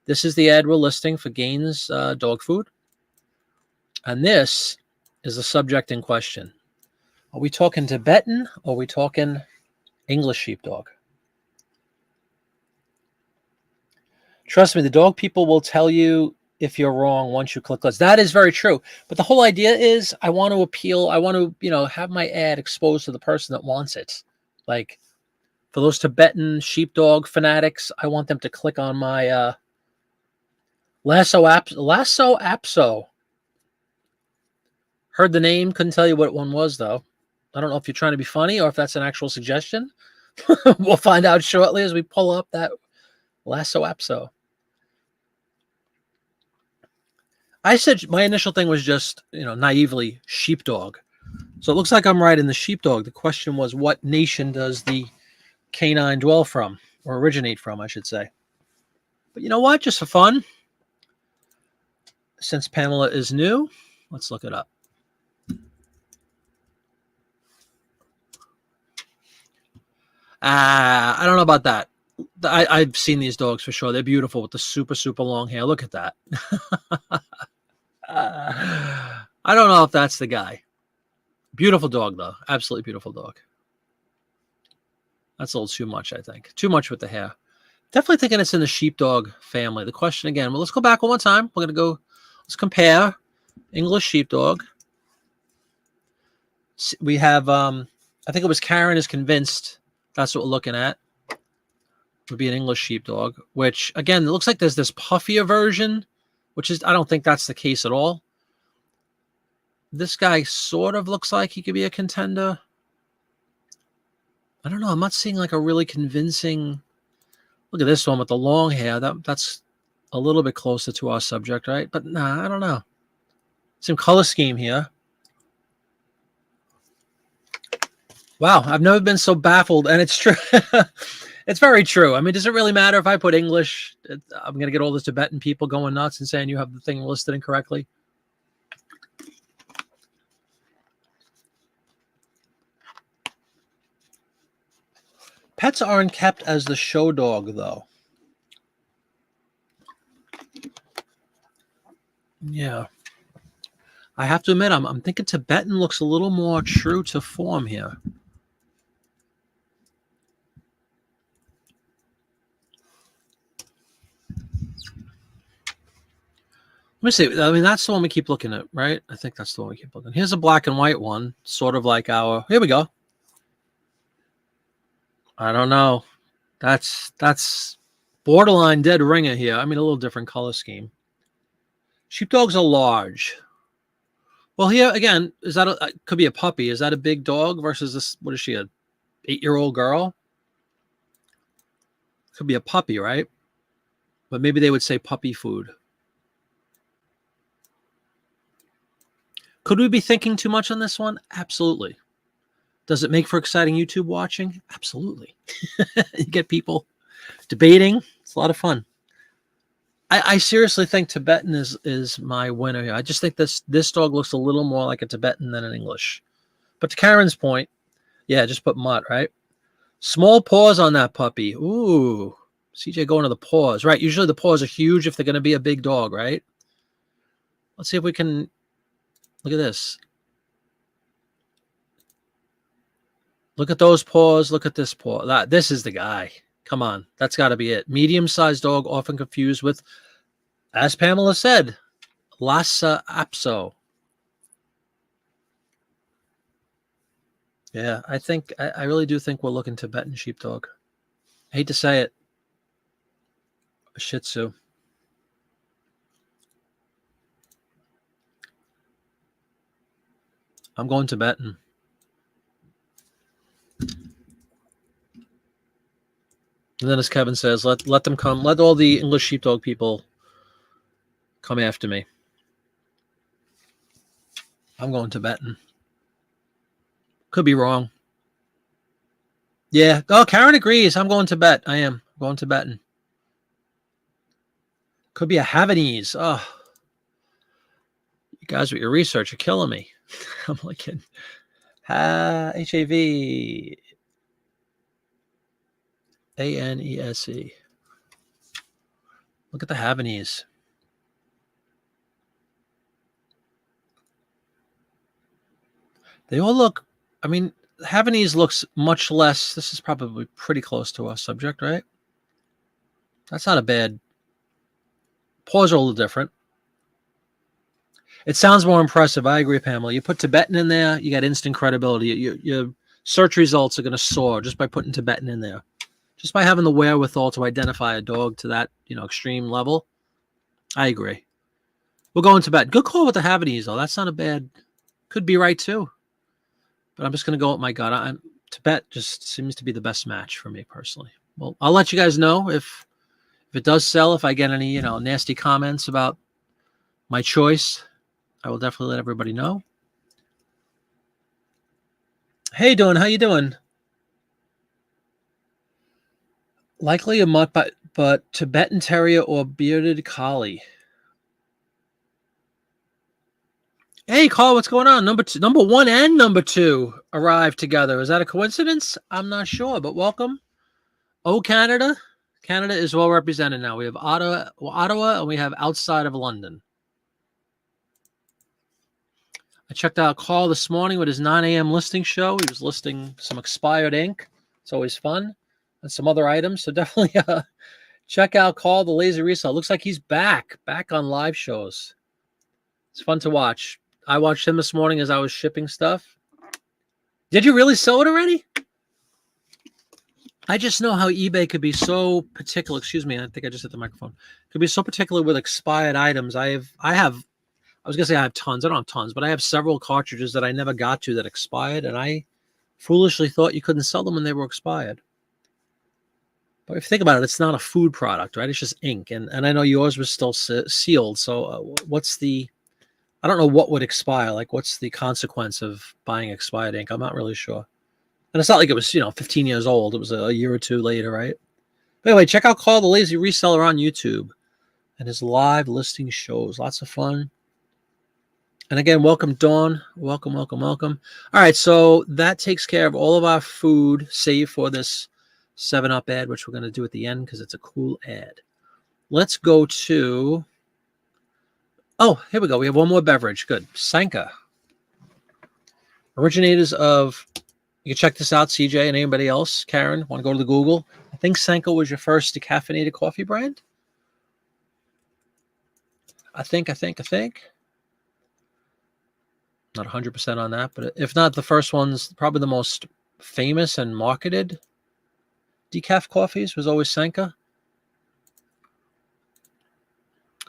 This is the ad we're listing for Gaines Dog Food. And this is the subject in question. Are we talking Tibetan or are we talking English sheepdog? Trust me, the dog people will tell you if you're wrong once you click list. That is very true. But the whole idea is I want to appeal. I want to, have my ad exposed to the person that wants it. Like, For those Tibetan sheepdog fanatics, I want them to click on my Lasso Apso. Heard the name, couldn't tell you what one was, though. I don't know if you're trying to be funny or if that's an actual suggestion. We'll find out shortly as we pull up that Lasso Apso. I said my initial thing was just, naively sheepdog. So it looks like I'm right in the sheepdog. The question was, what nation does the canine dwell from, or originate from, I should say. But you know what? Just for fun, since Pamela is new, let's look it up. I don't know about that. I've seen these dogs for sure. They're beautiful with the super, super long hair. Look at that. I don't know if that's the guy. Beautiful dog, though. Absolutely beautiful dog. That's a little too much, I think. Too much with the hair. Definitely thinking it's in the sheepdog family. The question again, well, let's go back one more time. We're going to go, let's compare English sheepdog. We have, I think it was Karen is convinced that's what we're looking at. Would be an English sheepdog, which, again, it looks like there's this puffier version, which is, I don't think that's the case at all. This guy sort of looks like he could be a contender. I don't know. I'm not seeing like a really convincing. Look at this one with the long hair. That's a little bit closer to our subject, right? But nah, I don't know. Some color scheme here. Wow, I've never been so baffled, and it's true. It's very true. I mean, does it really matter if I put English? I'm going to get all the Tibetan people going nuts and saying you have the thing listed incorrectly. Pets aren't kept as the show dog, though. Yeah. I have to admit, I'm thinking Tibetan looks a little more true to form here. Let me see. I mean, that's the one we keep looking at, right? I think that's the one we keep looking at. Here's a black and white one, sort of like our... Here we go. I don't know. That's borderline dead ringer here. I mean, a little different color scheme. Sheepdogs are large. Well, here, again, is that could be a puppy. Is that a big dog versus this? What is she, a 8-year-old girl? Could be a puppy, right? But maybe they would say puppy food. Could we be thinking too much on this one? Absolutely. Does it make for exciting YouTube watching? Absolutely. You get people debating. It's a lot of fun. I seriously think Tibetan is my winner here. I just think this dog looks a little more like a Tibetan than an English. But to Karen's point, yeah, just put mutt, right? Small paws on that puppy. Ooh, CJ going to the paws. Right, usually the paws are huge if they're going to be a big dog, right? Let's see if we can... Look at this. Look at those paws. Look at this paw. This is the guy. Come on. That's got to be it. Medium-sized dog, often confused with, as Pamela said, Lhasa Apso. Yeah, I really do think we're looking Tibetan sheepdog. I hate to say it. A Shih Tzu. I'm going Tibetan. And then as Kevin says, let them come. Let all the English sheepdog people come after me. I'm going Tibetan. Could be wrong. Yeah. Oh, Karen agrees. I'm going Tibet. I am going Tibetan. Could be a Havanese. Oh, you guys with your research are killing me. I'm looking. H-A-V. A-N-E-S-E. Look at the Havanese. They all look, I mean, Havanese looks much less. This is probably pretty close to our subject, right? That's not a bad. Paws are a little different. It sounds more impressive. I agree, Pamela. You put Tibetan in there, you got instant credibility. search results are going to soar just by putting Tibetan in there. Just by having the wherewithal to identify a dog to that, extreme level. I agree. We're going Tibetan. Good call with the Havanese, though. That's not a bad, could be right too. But I'm just going to go with my gut. Tibet just seems to be the best match for me personally. Well, I'll let you guys know if it does sell, if I get any, nasty comments about my choice. I will definitely let everybody know. Hey, doing? How you doing? Likely a mutt, but Tibetan Terrier or bearded collie. Hey, Carl, what's going on? Number 1 and number 2 arrived together. Is that a coincidence? I'm not sure, but welcome. Oh, Canada. Canada is well represented now. We have Ottawa, and we have outside of London. I checked out Carl this morning with his 9 a.m. listing show. He was listing some expired ink. It's always fun. And some other items. So definitely check out Carl, the Lazy Resale. Looks like he's back on live shows. It's fun to watch. I watched him this morning as I was shipping stuff. Did you really sell it already? I just know how eBay could be so particular. Excuse me, I think I just hit the microphone. Could be so particular with expired items. I was gonna say I have tons. I don't have tons, but I have several cartridges that I never got to that expired, and I foolishly thought you couldn't sell them when they were expired. But if you think about it, it's not a food product, right? It's just ink, and I know yours was still sealed. So I don't know what would expire. Like, what's the consequence of buying expired ink? I'm not really sure. And it's not like it was, 15 years old. It was a year or two later, right? But anyway, check out Carl the Lazy Reseller on YouTube and his live listing shows. Lots of fun. And again, welcome, Dawn. Welcome, welcome, welcome. All right, so that takes care of all of our food, save for this 7-Up ad, which we're going to do at the end because it's a cool ad. Let's go to... Oh, here we go. We have one more beverage. Good. Sanka. Originators of... You can check this out, CJ, and anybody else. Karen, want to go to the Google? I think Sanka was your first decaffeinated coffee brand. I think. Not 100% on that, but if not the first one's, probably the most famous and marketed decaf coffees was always Sanka.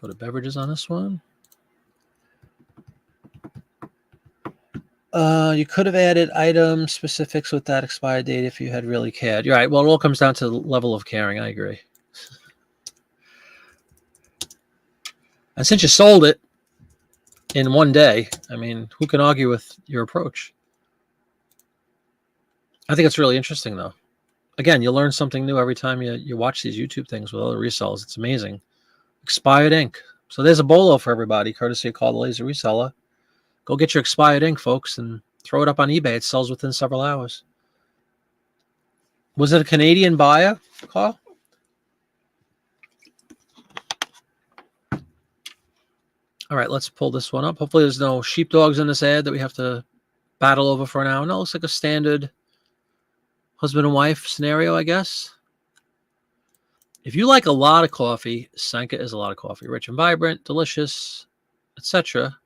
Go to beverages on this one. You could have added item specifics with that expired date if you had really cared. You're right. Well, it all comes down to the level of caring. I agree. And since you sold it in one day, I mean, who can argue with your approach? I think it's really interesting, though. Again, you learn something new every time you watch these YouTube things with other resells. It's amazing. Expired ink. So there's a bolo for everybody, courtesy of Call the Lazy Reseller. Go get your expired ink, folks, and throw it up on eBay. It sells within several hours. Was it a Canadian buyer, Carl? All right, let's pull this one up. Hopefully there's no sheepdogs in this ad that we have to battle over for an hour. No, it looks like a standard husband and wife scenario, I guess. If you like a lot of coffee, Sanka is a lot of coffee. Rich and vibrant, delicious, etc.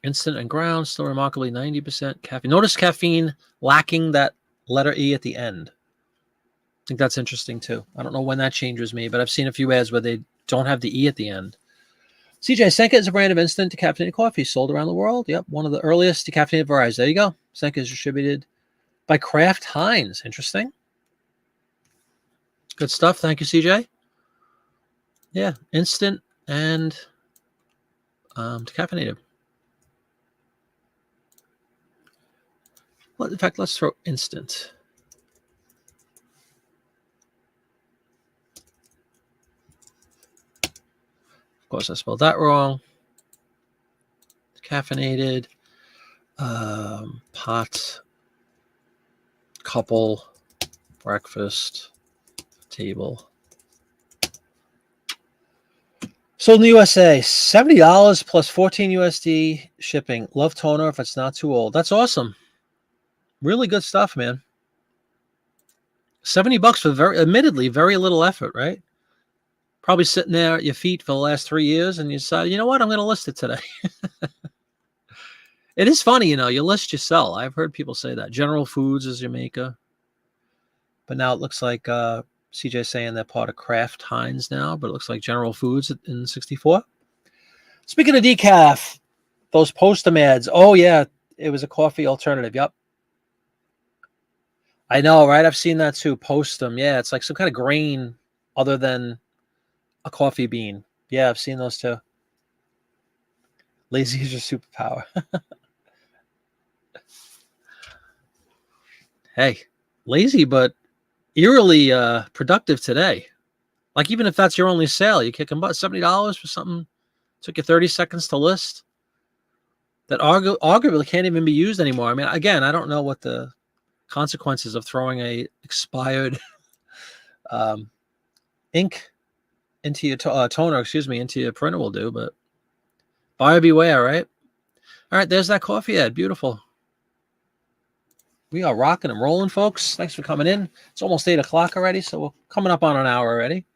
Instant and ground, still remarkably 90% caffeine. Notice caffeine lacking that letter E at the end. I think that's interesting too. I don't know when that changes me, but I've seen a few ads where they don't have the E at the end. CJ, Sanka is a brand of instant decaffeinated coffee sold around the world. Yep, one of the earliest decaffeinated varieties. There you go. Sanka is distributed by Kraft Heinz. Interesting. Good stuff. Thank you, CJ. Yeah, instant and decaffeinated. Well, in fact, let's throw instant. Of course, I spelled that wrong. Caffeinated, pot, couple, breakfast, table. Sold in the USA, $70 plus 14 USD shipping. Love toner if it's not too old. That's awesome. Really good stuff, man. $70 for admittedly, very little effort, right? Probably sitting there at your feet for the last 3 years, and you decide, you know what, I'm going to list it today. It is funny, you know, you list, you sell. I've heard people say that. General Foods is Jamaica. But now it looks like CJ saying they're part of Kraft Heinz now, but it looks like General Foods in 64. Speaking of decaf, those Postum ads. Oh, yeah, it was a coffee alternative. Yep. I know, right? I've seen that too. Postum. Yeah, it's like some kind of grain other than a coffee bean. Yeah, I've seen those too. Lazy is your superpower. Hey, lazy, but eerily productive today. Like, even if that's your only sale, you kick them butt. $70 for something took you 30 seconds to list that arguably can't even be used anymore. I mean, again, I don't know what the consequences of throwing a expired ink into your toner, into your printer will do, but buyer beware, right? All right, there's that coffee ad. Beautiful. We are rocking and rolling, folks. Thanks for coming in. It's almost 8 o'clock already, so we're coming up on an hour already.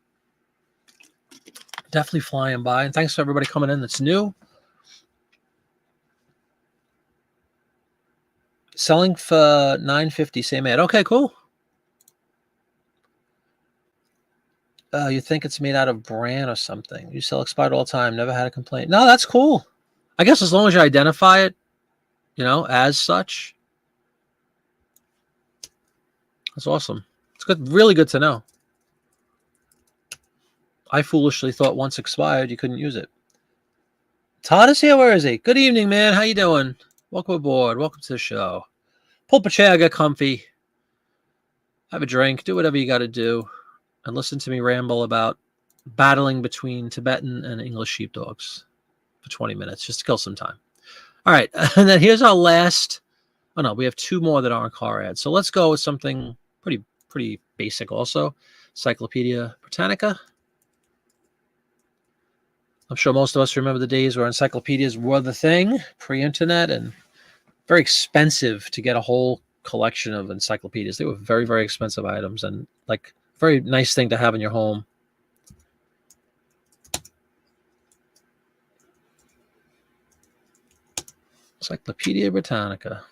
Definitely flying by. And thanks for everybody coming in that's new. Selling for $9.50, same ad. Okay, cool. You think it's made out of bran or something. You sell expired all the time. Never had a complaint. No, that's cool. I guess as long as you identify it, you know, as such. That's awesome. It's good, really good to know. I foolishly thought once expired, you couldn't use it. Todd is here. Where is he? Good evening, man. How you doing? Welcome aboard. Welcome to the show. Pull up a chair, get comfy. Have a drink. Do whatever you got to do. And listen to me ramble about battling between Tibetan and English sheepdogs for 20 minutes just to kill some time. All right. And then here's our last. Oh, no. We have 2 more that aren't car ads. So let's go with something pretty basic also. Encyclopedia Britannica. I'm sure most of us remember the days where encyclopedias were the thing, pre-internet, and very expensive to get a whole collection of encyclopedias. They were very, very expensive items and like very nice thing to have in your home. Encyclopedia Britannica.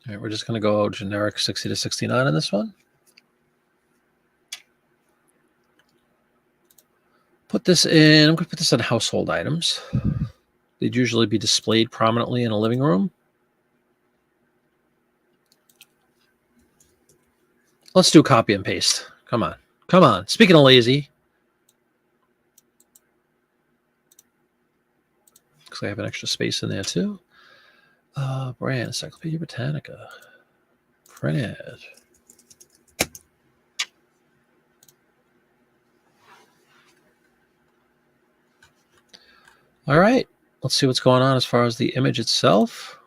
All right, we're just going to go generic 60 to 69 on this one. Put this in. I'm going to put this in household items. They'd usually be displayed prominently in a living room. Let's do copy and paste. Come on. Come on. Speaking of lazy. Because I have an extra space in there too. Brand Encyclopedia Britannica. Print ad. All right. Let's see what's going on as far as the image itself.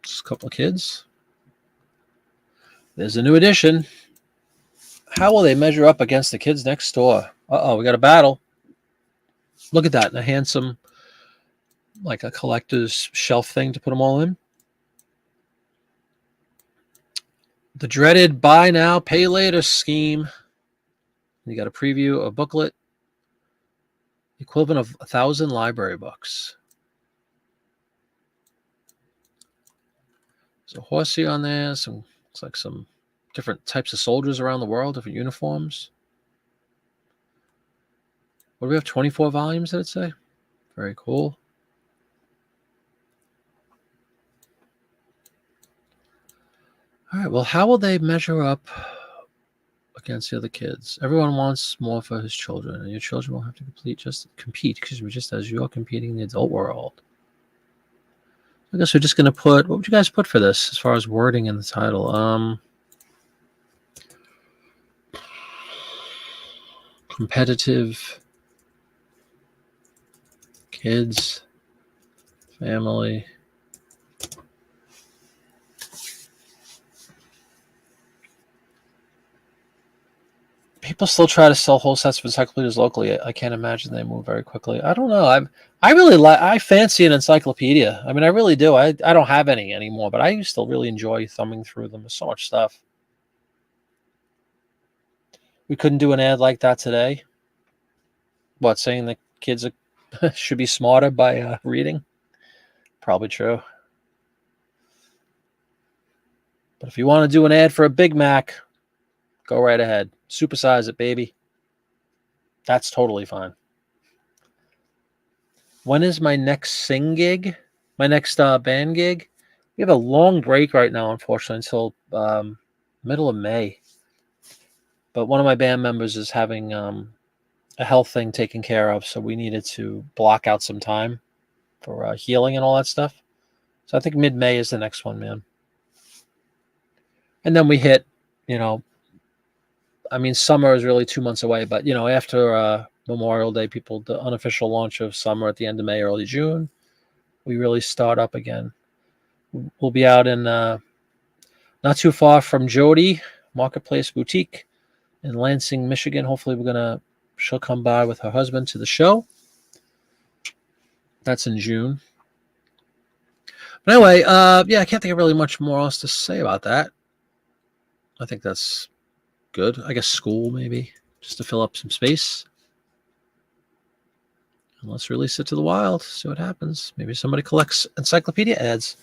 Just a couple of kids. There's a new edition. How will they measure up against the kids next door? Uh-oh, we got a battle. Look at that. A handsome, like a collector's shelf thing to put them all in. The dreaded buy now, pay later scheme. You got a preview, a booklet, equivalent of 1,000 library books. There's a horsey on there. Looks like some different types of soldiers around the world, different uniforms. What do we have? 24 volumes, did it say? Very cool. All right, well, how will they measure up against the other kids? Everyone wants more for his children, and your children will have to compete just as you're competing in the adult world. I guess we're just going to put, what would you guys put for this as far as wording in the title? Competitive, kids, family. People still try to sell whole sets of encyclopedias locally. I can't imagine they move very quickly. I don't know. I fancy an encyclopedia. I mean, I really do. I don't have any anymore, but I used to really enjoy thumbing through them. There's so much stuff. We couldn't do an ad like that today. What, saying that kids are should be smarter by reading. Probably true. But if you want to do an ad for a Big Mac, go right ahead. Supersize it, baby. That's totally fine. When is my next sing gig? My next band gig? We have a long break right now, unfortunately, until middle of May. But one of my band members is having a health thing taken care of, so we needed to block out some time for healing and all that stuff. So I think mid-May is the next one, man. And then we hit, summer is really 2 months away, but, after Memorial Day, the unofficial launch of summer at the end of May, early June, we really start up again. We'll be out in not too far from Jody Marketplace Boutique in Lansing, Michigan. Hopefully she'll come by with her husband to the show. That's in June. But anyway, I can't think of really much more else to say about that. I think that's good. I guess school, maybe, just to fill up some space. And let's release it to the wild, see what happens. Maybe somebody collects encyclopedia ads.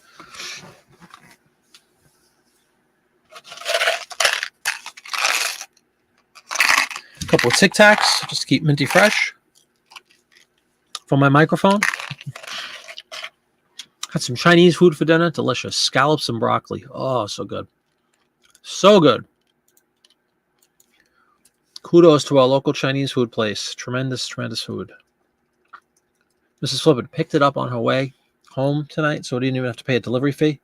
A couple of Tic Tacs, just to keep minty fresh. From my microphone. Had some Chinese food for dinner. Delicious. Scallops and broccoli. Oh, so good. So good. Kudos to our local Chinese food place. Tremendous, tremendous food. Mrs. Flippin picked it up on her way home tonight, so we didn't even have to pay a delivery fee.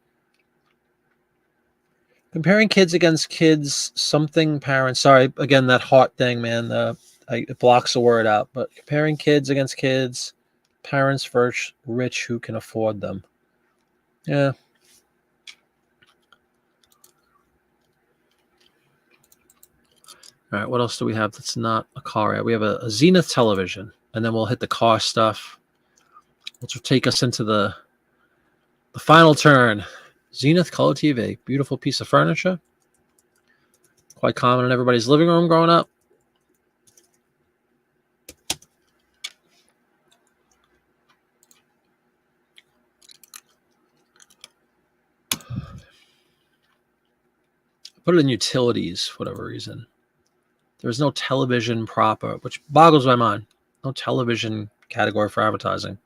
Comparing kids against kids, something parents. Sorry, again, that heart thing, man. It blocks the word out. But comparing kids against kids, parents versus rich who can afford them. Yeah. All right, what else do we have that's not a car ad? We have a Zenith television, and then we'll hit the car stuff, which will take us into the final turn. Zenith Color TV, beautiful piece of furniture. Quite common in everybody's living room growing up. Put it in utilities for whatever reason. There's no television proper, which boggles my mind. No television category for advertising.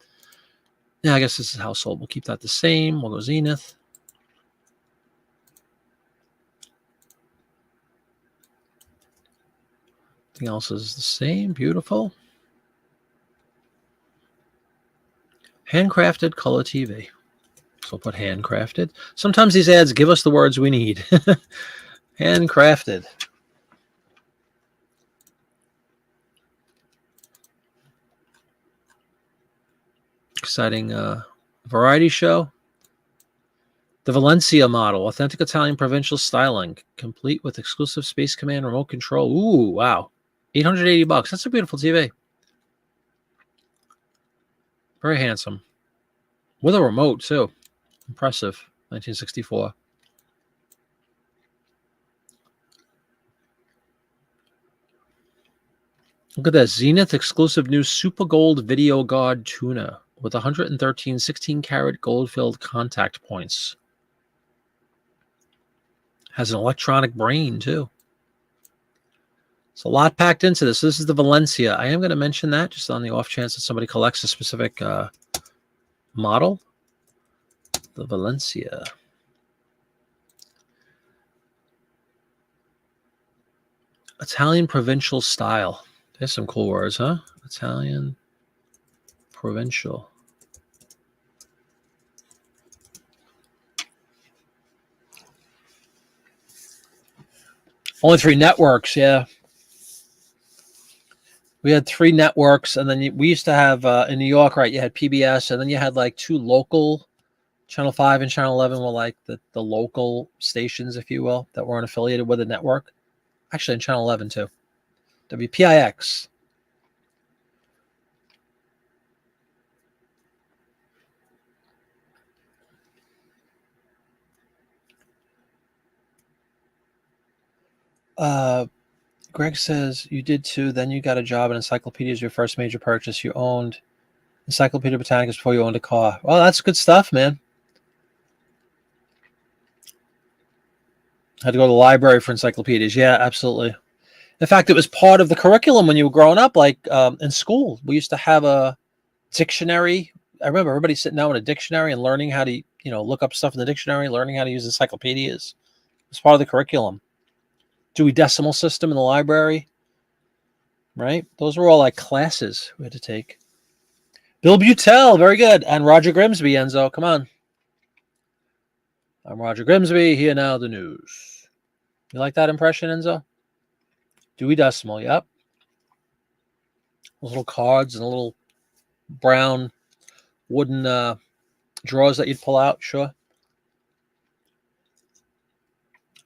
Yeah, I guess this is household. We'll keep that the same. We'll go Zenith. Everything else is the same. Beautiful. Handcrafted color TV. So we'll put handcrafted. Sometimes these ads give us the words we need. Handcrafted. Exciting variety show. The Valencia model, authentic Italian provincial styling, complete with exclusive Space Command remote control. Ooh, wow. $880. That's a beautiful TV. Very handsome. With a remote, too. Impressive. 1964. Look at that. Zenith exclusive new Super Gold Video Guard tuner with 113 16-karat gold-filled contact points. Has an electronic brain, too. It's a lot packed into this. This is the Valencia. I am going to mention that just on the off chance that somebody collects a specific model. The Valencia. Italian provincial style. There's some cool words, huh? Italian provincial. Only 3 networks, yeah. We had 3 networks, and then we used to have, in New York, right, you had PBS, and then you had like 2 local, Channel 5 and Channel 11 were like the local stations, if you will, that weren't affiliated with a network. Actually, in Channel 11, too. WPIX. Greg says, you did too, then you got a job in encyclopedias, your first major purchase you owned. Encyclopedia Britannicus before you owned a car. Well, that's good stuff, man. Had to go to the library for encyclopedias. Yeah, absolutely. In fact, it was part of the curriculum when you were growing up, like in school. We used to have a dictionary. I remember everybody sitting down with a dictionary and learning how to, look up stuff in the dictionary, learning how to use encyclopedias. It's part of the curriculum. Dewey Decimal System in the library, right? Those were all like classes we had to take. Bill Butel, very good. And Roger Grimsby, Enzo, come on. I'm Roger Grimsby, here now, the news. You like that impression, Enzo? Dewey Decimal, yep. Those little cards and the little brown wooden drawers that you'd pull out, sure.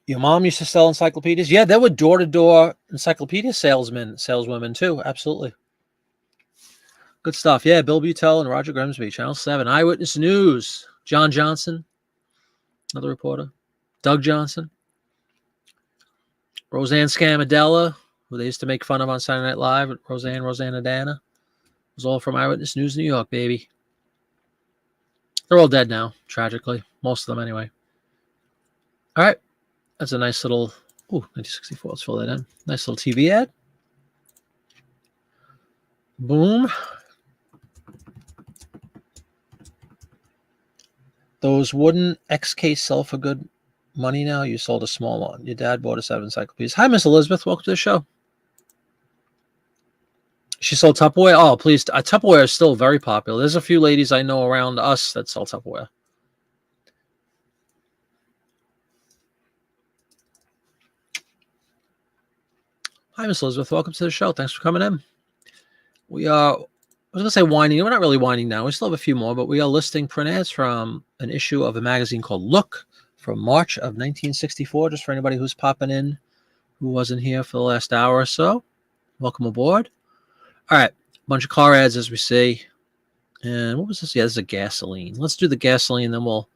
Your mom used to sell encyclopedias? Yeah, there were door-to-door encyclopedia saleswomen too, absolutely. Good stuff. Yeah, Bill Butel and Roger Grimsby, Channel 7. Eyewitness News. John Johnson, another reporter. Doug Johnson. Roseanne Scamadella, who they used to make fun of on Saturday Night Live. Roseanne Adana. It was all from Eyewitness News New York, baby. They're all dead now, tragically. Most of them, anyway. All right. That's a nice little... Ooh, 1964. Let's fill that in. Nice little TV ad. Boom. Those wooden XK sell for good money now. You sold a small one. Your dad bought a 7 encyclopedias. Hi, Miss Elizabeth. Welcome to the show. She sold Tupperware? Oh, please. Tupperware is still very popular. There's a few ladies I know around us that sell Tupperware. Hi, Miss Elizabeth. Welcome to the show. Thanks for coming in. We are, I was going to say winding. We're not really winding now. We still have a few more, but we are listing print ads from an issue of a magazine called Look from March of 1964, just for anybody who's popping in who wasn't here for the last hour or so. Welcome aboard. All right. A bunch of car ads, as we see. And what was this? Yeah, this is a gasoline. Let's do the gasoline, then we'll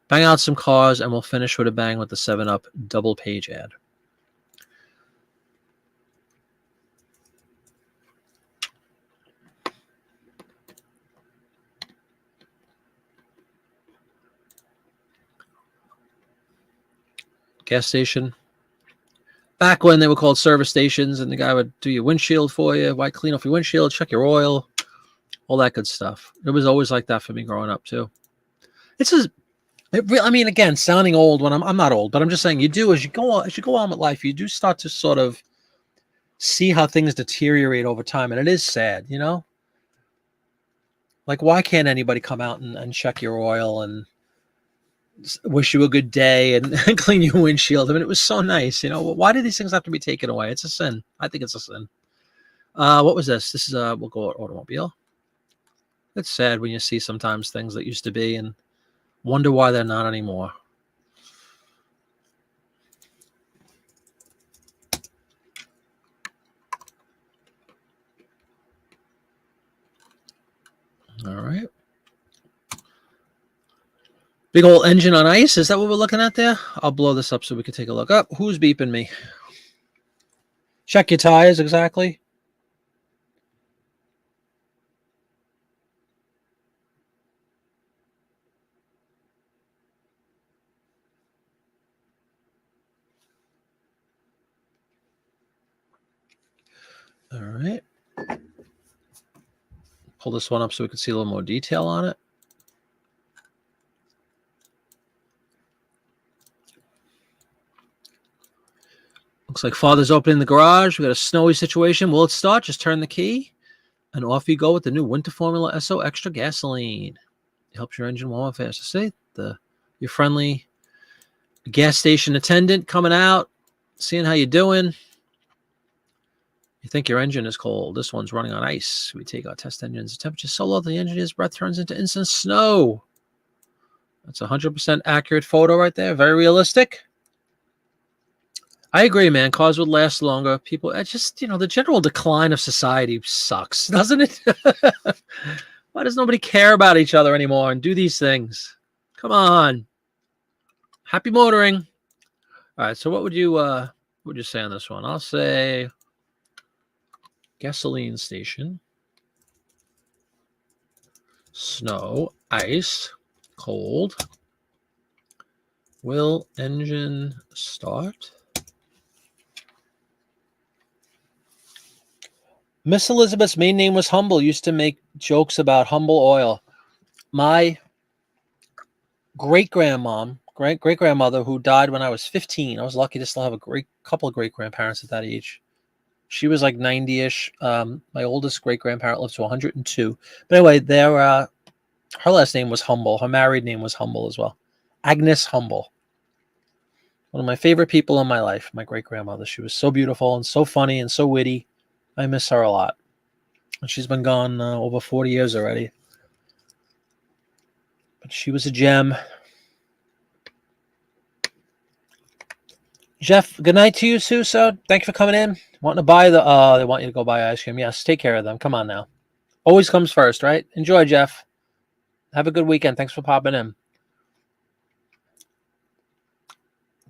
bang out some cars, and we'll finish with a bang with the 7-Up double-page ad. Gas station. Back when they were called service stations, and the guy would do your windshield for you, wipe clean off your windshield, check your oil, all that good stuff. It was always like that for me growing up too. I mean, again, sounding old when I'm not old, but I'm just saying you do as you go on with life, you do start to sort of see how things deteriorate over time, and it is sad, Like, why can't anybody come out and check your oil and wish you a good day and clean your windshield? I mean, it was so nice, Why do these things have to be taken away? It's a sin. I think it's a sin. What was this? This is we'll go automobile. It's sad when you see sometimes things that used to be and wonder why they're not anymore. All right. Big old engine on ice. Is that what we're looking at there? I'll blow this up so we can take a look. Up. Who's beeping me? Check your tires, exactly. All right. Pull this one up so we can see a little more detail on it. Looks like Father's opening the garage. We got a snowy situation. Will it start? Just turn the key, and off you go with the new Winter Formula SO Extra Gasoline. It helps your engine warm up faster. See, your friendly gas station attendant coming out, seeing how you're doing. You think your engine is cold. This one's running on ice. We take our test engines. The temperature is so low the engineer's breath turns into instant snow. That's a 100% accurate photo right there. Very realistic. I agree, man. Cars would last longer. People, it's just, the general decline of society sucks, doesn't it? Why does nobody care about each other anymore and do these things? Come on. Happy motoring. All right, so what would you say on this one? I'll say gasoline station. Snow, ice, cold. Will engine start? Miss Elizabeth's maiden name was Humble. Used to make jokes about Humble Oil. My great-grandmother, who died when I was 15. I was lucky to still have a great couple of great-grandparents at that age. She was like 90-ish. My oldest great-grandparent lived to 102. But anyway, her last name was Humble. Her married name was Humble as well. Agnes Humble. One of my favorite people in my life, my great-grandmother. She was so beautiful and so funny and so witty. I miss her a lot. And she's been gone over 40 years already. But she was a gem. Jeff, good night to you, Suso. Thank you for coming in. Wanting to buy they want you to go buy ice cream. Yes, take care of them. Come on now. Always comes first, right? Enjoy, Jeff. Have a good weekend. Thanks for popping in.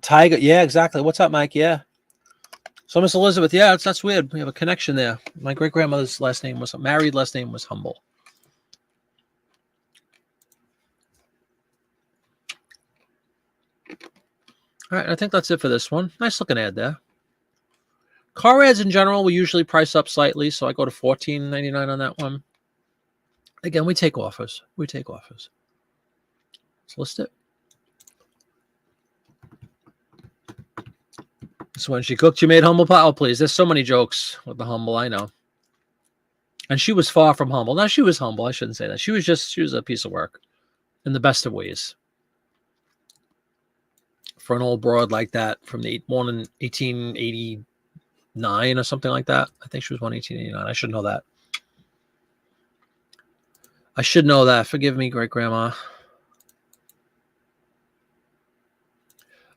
Tiger, yeah, exactly. What's up, Mike? Yeah. So Miss Elizabeth, yeah, that's weird. We have a connection there. My great-grandmother's married last name was Humble. All right, I think that's it for this one. Nice looking ad there. Car ads in general, we usually price up slightly, so I go to $14.99 on that one. Again, we take offers. Let's list it. So when she cooked, you made humble pie. Oh, please. There's so many jokes with the humble, I know. And she was far from humble. Now, she was humble. I shouldn't say that. She was a piece of work in the best of ways. For an old broad like that, born in 1889 or something like that. I think she was born in 1889. I should know that. Forgive me, great-grandma.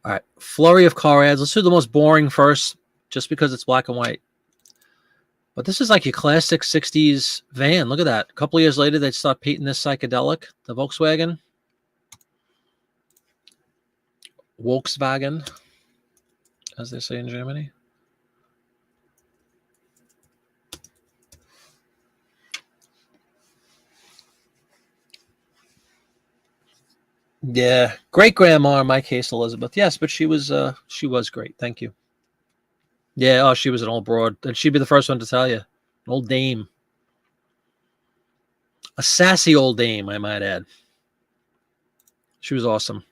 All right. Flurry of car ads. Let's do the most boring first, just because it's black and white. But this is like your classic 60s van. Look at that. A couple of years later, they'd start painting this psychedelic, the Volkswagen. Volkswagen, as they say in Germany. Yeah, great grandma in my case, Elizabeth. Yes, but she was great. Thank you. Yeah, oh, she was an old broad, and she'd be the first one to tell you, an old dame, a sassy old dame, I might add. She was awesome.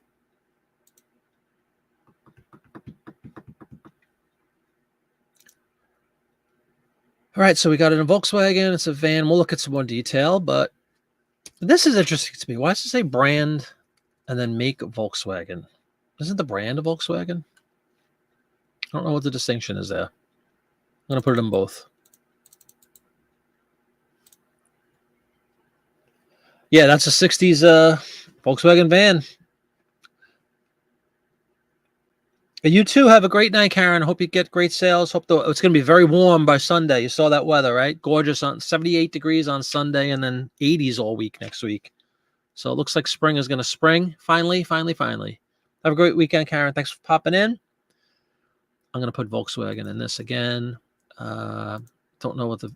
All right, so we got it in a Volkswagen. It's a van. We'll look at some more detail, but this is interesting to me. Why does it say brand and then make Volkswagen? Isn't the brand a Volkswagen? I don't know what the distinction is there. I'm going to put it in both. Yeah, that's a 60s Volkswagen van. You too have a great night, Karen. Hope you get great sales. Hope it's going to be very warm by Sunday. You saw that weather, right? Gorgeous on 78 degrees on Sunday and then 80s all week next week. So it looks like spring is going to spring. Finally. Have a great weekend, Karen. Thanks for popping in. I'm going to put Volkswagen in this again. Don't know what the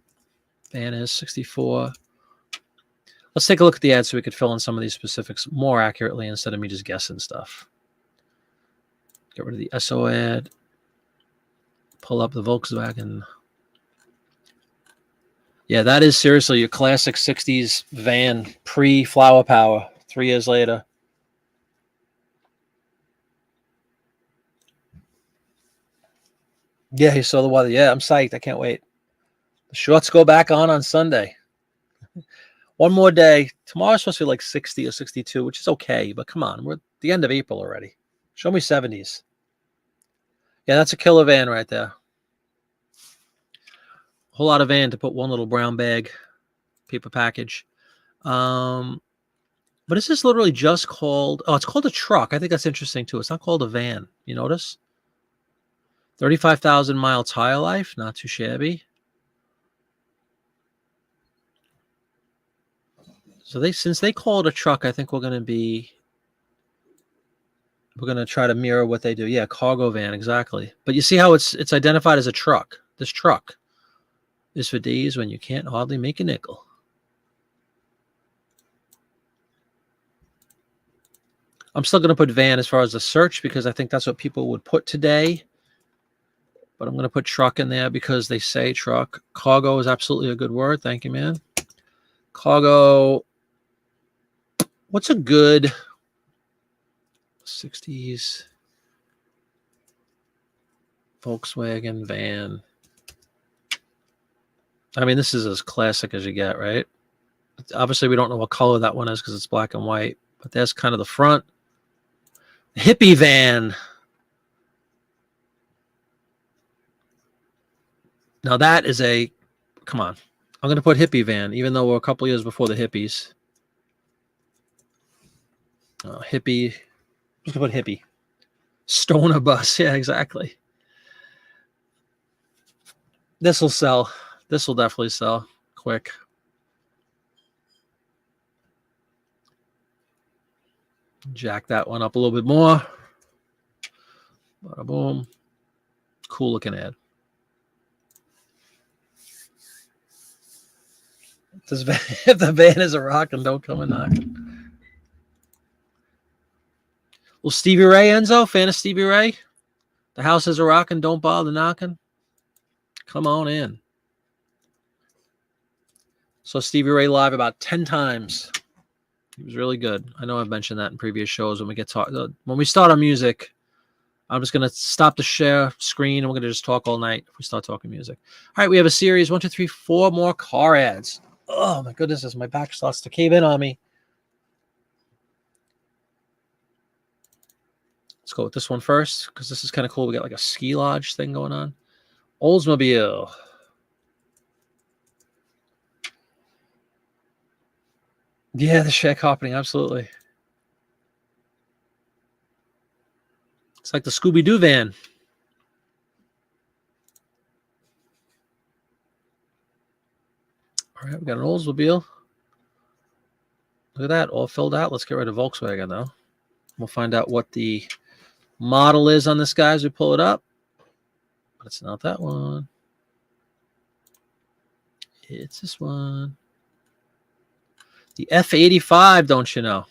van is. 64. Let's take a look at the ad so we could fill in some of these specifics more accurately instead of me just guessing stuff. Get rid of the SO ad. Pull up the Volkswagen. Yeah, that is seriously your classic 60s van, pre-Flower Power, 3 years later. Yeah, you saw the weather. Yeah, I'm psyched. I can't wait. The shorts go back on Sunday. One more day. Tomorrow's supposed to be like 60 or 62, which is okay. But come on, we're at the end of April already. Show me 70s. Yeah, that's a killer van right there. Whole lot of van to put one little brown bag, paper package. But is this literally just called? Oh, it's called a truck. I think that's interesting too. It's not called a van. You notice? 35,000 mile tire life. Not too shabby. So since they call it a truck, I think we're going to try to mirror what they do. Yeah, cargo van, exactly. But you see how it's identified as a truck. This truck is for days when you can't hardly make a nickel. I'm still going to put van as far as the search because I think that's what people would put today. But I'm going to put truck in there because they say truck. Cargo is absolutely a good word. Thank you, man. Cargo. What's a good 60s Volkswagen van? I mean, this is as classic as you get, right? Obviously, we don't know what color that one is because it's black and white. But there's kind of the front. Hippie van. Now that is a, come on. I'm going to put hippie van, even though we're a couple years before the hippies. Hippie. I'm just going to put hippie. Stoner bus. Yeah, exactly. This will sell. This will definitely sell quick. Jack that one up a little bit more. Bada boom. Cool looking ad. If the van is a rockin', don't come and knock. Well, Stevie Ray, Enzo, fan of Stevie Ray? The house is a rockin', don't bother knocking. Come on in. So Stevie Ray live about 10 times. He was really good. I know I've mentioned that in previous shows when we start our music. I'm just going to stop the share screen and we're going to just talk all night if we start talking music. All right, we have a series, 1, 2, 3, 4 more car ads. Oh my goodness, as my back starts to cave in on me. Let's go with this one first because this is kind of cool. We got like a ski lodge thing going on. Oldsmobile. Yeah, the shack hopping, absolutely. It's like the Scooby-Doo van. All right, we got an Oldsmobile. Look at that, all filled out. Let's get rid of Volkswagen, though. We'll find out what the model is on this guy as we pull it up. But it's not that one. It's this one. The F85, don't you know?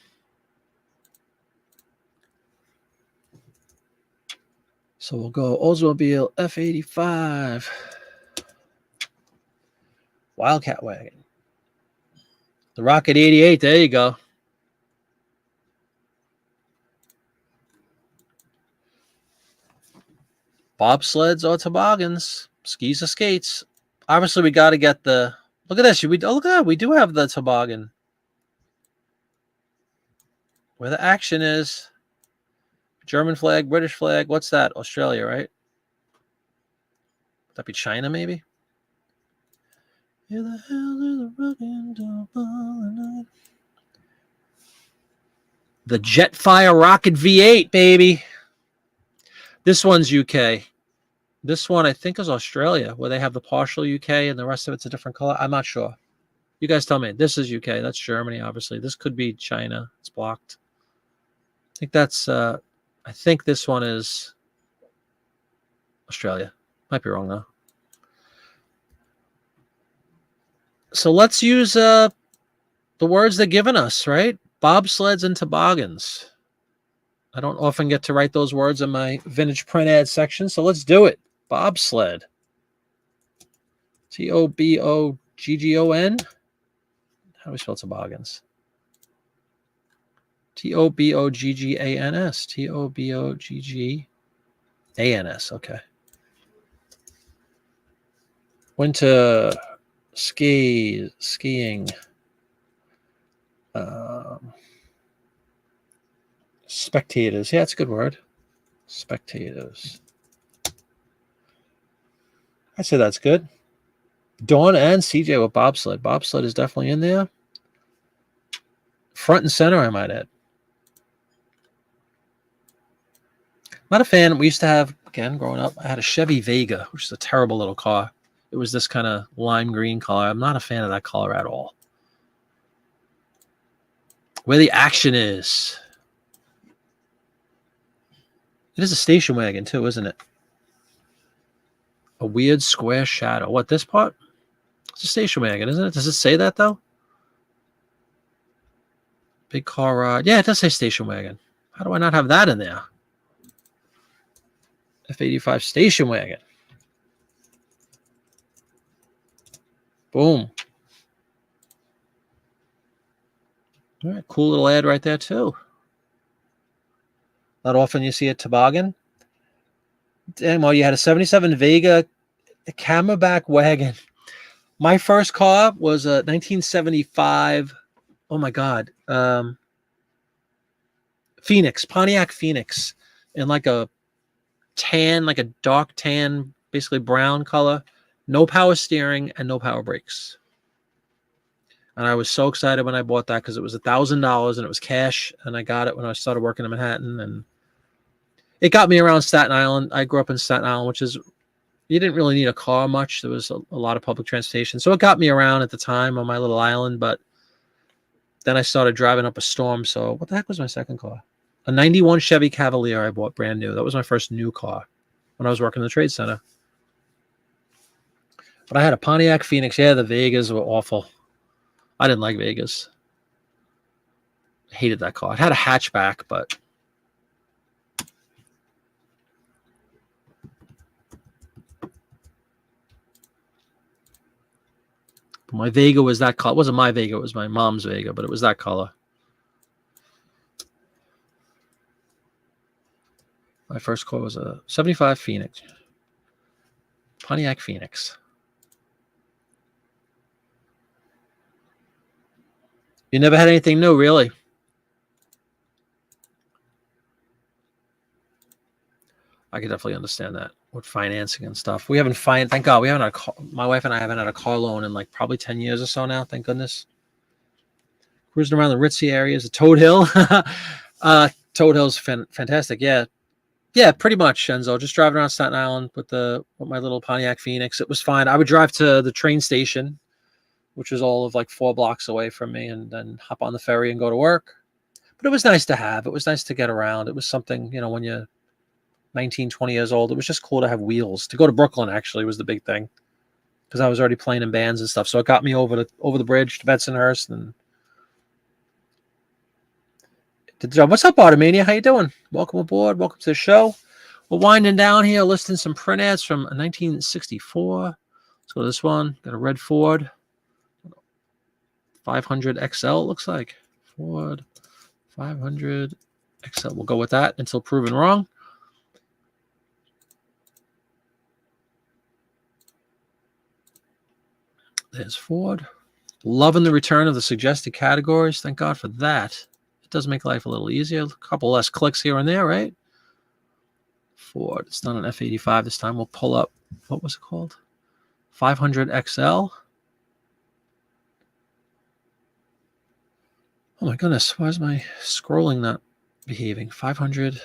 So we'll go Oldsmobile F85. Wildcat wagon. The Rocket 88, there you go. Bobsleds or toboggans. Skis or skates. Obviously, we got to get the... Look at this. Look at that. We do have the toboggan. Where the action is. German flag, British flag. What's that? Australia, right? Would that be China, maybe? Where the hell is the rockin' toboggan? The Jetfire Rocket V8, baby. This one's UK. This one, I think, is Australia, where they have the partial UK and the rest of it's a different color. I'm not sure. You guys tell me. This is UK. That's Germany, obviously. This could be China. It's blocked. I think that's... I think this one is Australia. Might be wrong, though. So let's use the words they're giving us, right? Bobsleds and toboggans. I don't often get to write those words in my vintage print ad section, so let's do it. Bobsled. T-O-B-O-G-G-O-N. How do we spell toboggans? T-O-B-O-G-G-A-N-S. T-O-B-O-G-G-A-N-S. Okay. Winter skiing. Spectators. Yeah, it's a good word. Spectators. I say that's good. Dawn and CJ with bobsled. Bobsled is definitely in there. Front and center, I might add. Not a fan. We used to have, again, growing up, I had a Chevy Vega, which is a terrible little car. It was this kind of lime green color. I'm not a fan of that color at all. Where the action is. It is a station wagon, too, isn't it? A weird square shadow. What, this part? It's a station wagon, isn't it? Does it say that, though? Big car ride. Yeah, it does say station wagon. How do I not have that in there? F85 station wagon. Boom. All right, cool little ad right there, too. Not often you see a toboggan. Damn, well, you had a 77 Vega, a Camelback wagon. My first car was a 1975. Oh my God. Phoenix, Pontiac Phoenix, in like a tan, like a dark tan, basically brown color. No power steering and no power brakes. And I was so excited when I bought that because it was $1,000 and it was cash. And I got it when I started working in Manhattan. And it got me around Staten Island. I grew up in Staten Island, which is, you didn't really need a car much. There was a lot of public transportation. So it got me around at the time on my little island. But then I started driving up a storm. So what the heck was my second car? A 91 Chevy Cavalier I bought brand new. That was my first new car when I was working in the trade center. But I had a Pontiac Phoenix. Yeah, the Vegas were awful. I didn't like Vegas. I hated that car. It had a hatchback, but my Vega was that color. It wasn't my Vega. It was my mom's Vega, but it was that color. My first car was a 75 Phoenix. Pontiac Phoenix. You never had anything new, really? I could definitely understand that with financing and stuff. We haven't thank God, we haven't had a car, my wife and I haven't had a car loan in like probably 10 years or so now. Thank goodness. Cruising around the ritzy areas, the Toad Hill. Toad Hill's fantastic. Yeah, pretty much, Enzo. Just driving around Staten Island with my little Pontiac Phoenix. It was fine. I would drive to the train station, which was all of like 4 blocks away from me, and then hop on the ferry and go to work. But it was nice to have. It was nice to get around. It was something, when you're 19, 20 years old, it was just cool to have wheels. To go to Brooklyn, actually, was the big thing, because I was already playing in bands and stuff. So it got me over the bridge to Bensonhurst and did the job. What's up, Automania? How you doing? Welcome aboard. Welcome to the show. We're winding down here, listing some print ads from 1964. Let's go to this one. Got a red Ford 500 XL, it looks like. Ford 500 XL. We'll go with that until proven wrong. There's Ford. Loving the return of the suggested categories. Thank God for that. It does make life a little easier. A couple less clicks here and there, right? Ford. It's not an F85 this time. We'll pull up, what was it called? 500 XL. Oh my goodness. Why is my scrolling not behaving? 500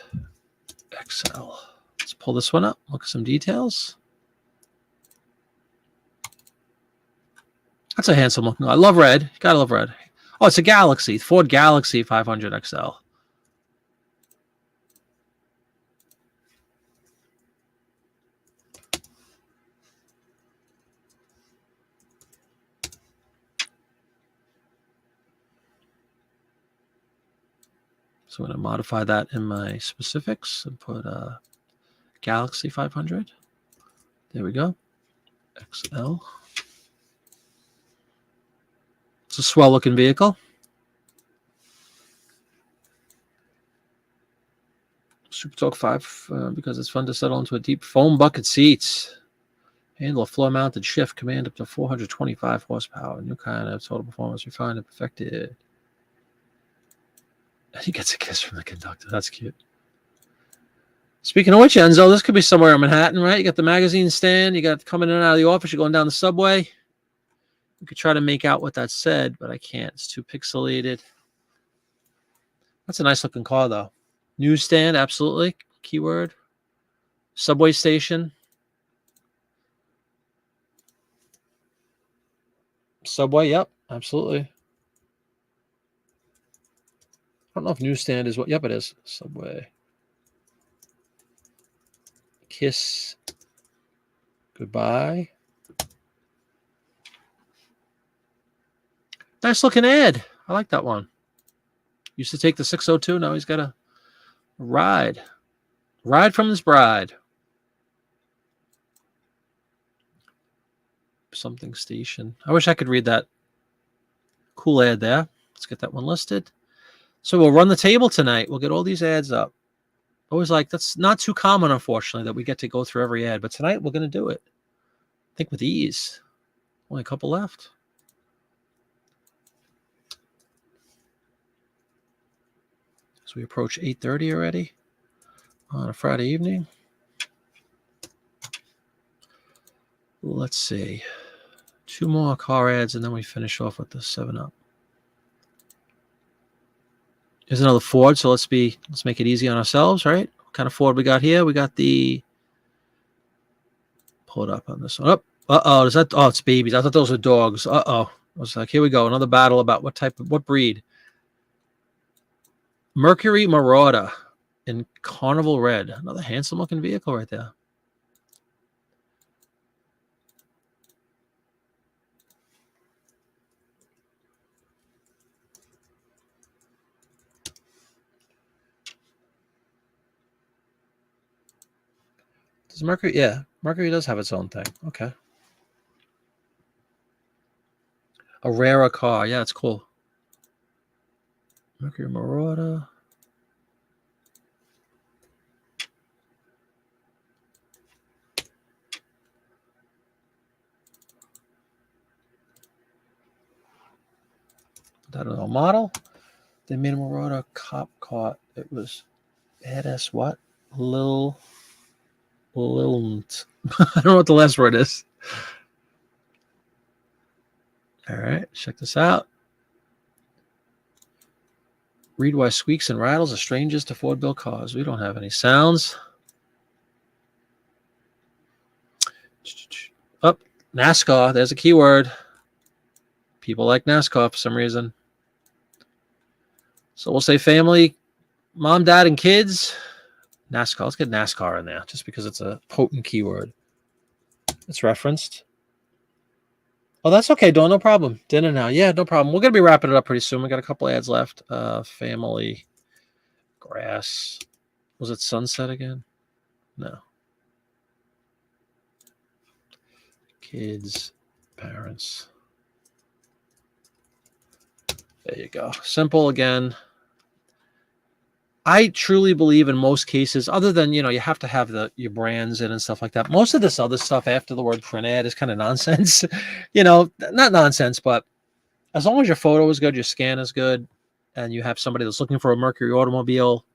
XL. Let's pull this one up. Look at some details. That's a handsome looking. I love red. Gotta love red. Oh, it's a Galaxy. Ford Galaxy 500 XL. So I'm going to modify that in my specifics and put Galaxy 500. There we go. XL. It's a swell looking vehicle. Super Talk 5 because it's fun to settle into a deep foam bucket seats. Handle a floor mounted shift. Command up to 425 horsepower. New kind of total performance refined and perfected. And he gets a kiss from the conductor. That's cute. Speaking of which, Enzo, this could be somewhere in Manhattan, right? You got the magazine stand. You got coming in and out of the office. You're going down the subway. You could try to make out what that said, but I can't. It's too pixelated. That's a nice looking car, though. Newsstand, absolutely. Keyword. Subway station. Subway, yep, absolutely. I don't know if newsstand is what. Yep, it is. Subway. Kiss. Goodbye. Nice looking ad. I like that one. Used to take the 602. Now he's got a Ride. Ride from this bride. Something station. I wish I could read that cool ad there. Let's get that one listed. So we'll run the table tonight. We'll get all these ads up. Always like, that's not too common, unfortunately, that we get to go through every ad. But tonight we're going to do it. I think with ease. Only a couple left. As we approach 8:30 already on a Friday evening. Let's see. 2 more car ads, and then we finish off with the 7-Up. Here's another Ford, so let's make it easy on ourselves, right? What kind of Ford we got here? We got the, pull it up on this one. Oh, uh-oh, is that, oh, it's babies. I thought those were dogs. Uh-oh. I was like, here we go, another battle about what breed. Mercury Marauder in Carnival Red. Another handsome-looking vehicle right there. Does Mercury? Yeah, Mercury does have its own thing. Okay. A rarer car. Yeah, it's cool. Mercury Marauder. That is a model. They made a Marauder cop car. It was badass. What? Lil. I don't know what the last word is. All right, check this out. Read why squeaks and rattles are strangers to Ford-built cars. We don't have any sounds. Up, NASCAR. There's a keyword. People like NASCAR for some reason. So we'll say family, mom, dad, and kids. NASCAR. Let's get NASCAR in there just because it's a potent keyword. It's referenced. Oh, that's okay, Dawn. No problem. Dinner now. Yeah, no problem. We're going to be wrapping it up pretty soon. We got a couple ads left. Family, grass. Was it sunset again? No. Kids, parents. There you go. Simple again. I truly believe in most cases, other than, you have to have your brands in and stuff like that. Most of this other stuff after the word print ad is kind of nonsense. Not nonsense, but as long as your photo is good, your scan is good, and you have somebody that's looking for a Mercury automobile,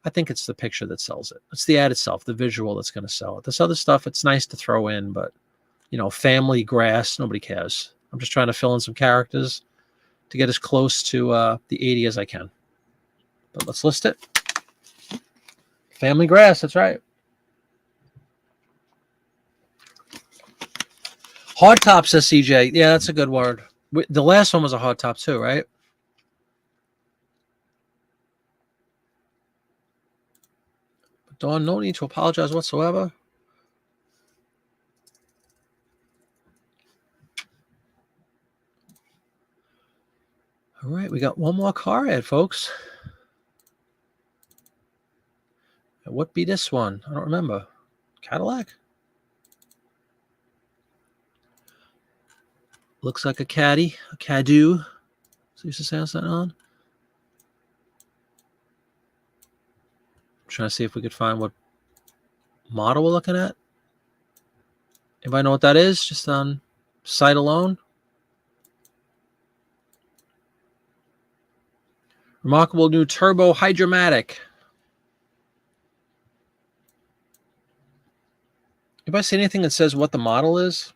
I think it's the picture that sells it. It's the ad itself, the visual that's going to sell it. This other stuff, it's nice to throw in, but, family, grass, nobody cares. I'm just trying to fill in some characters to get as close to the 80 as I can. But let's list it. Family grass, that's right. Hard top, says CJ. Yeah, that's a good word. The last one was a hard top too, right? But Dawn, no need to apologize whatsoever. All right, we got one more car ad, folks. What be this one? I don't remember. Cadillac? Looks like a caddy, a Cadoo. See if the sound's not on. I'm trying to see if we could find what model we're looking at. Anybody know what that is? Just on sight alone? Remarkable new turbo hydromatic. Anybody see anything that says what the model is?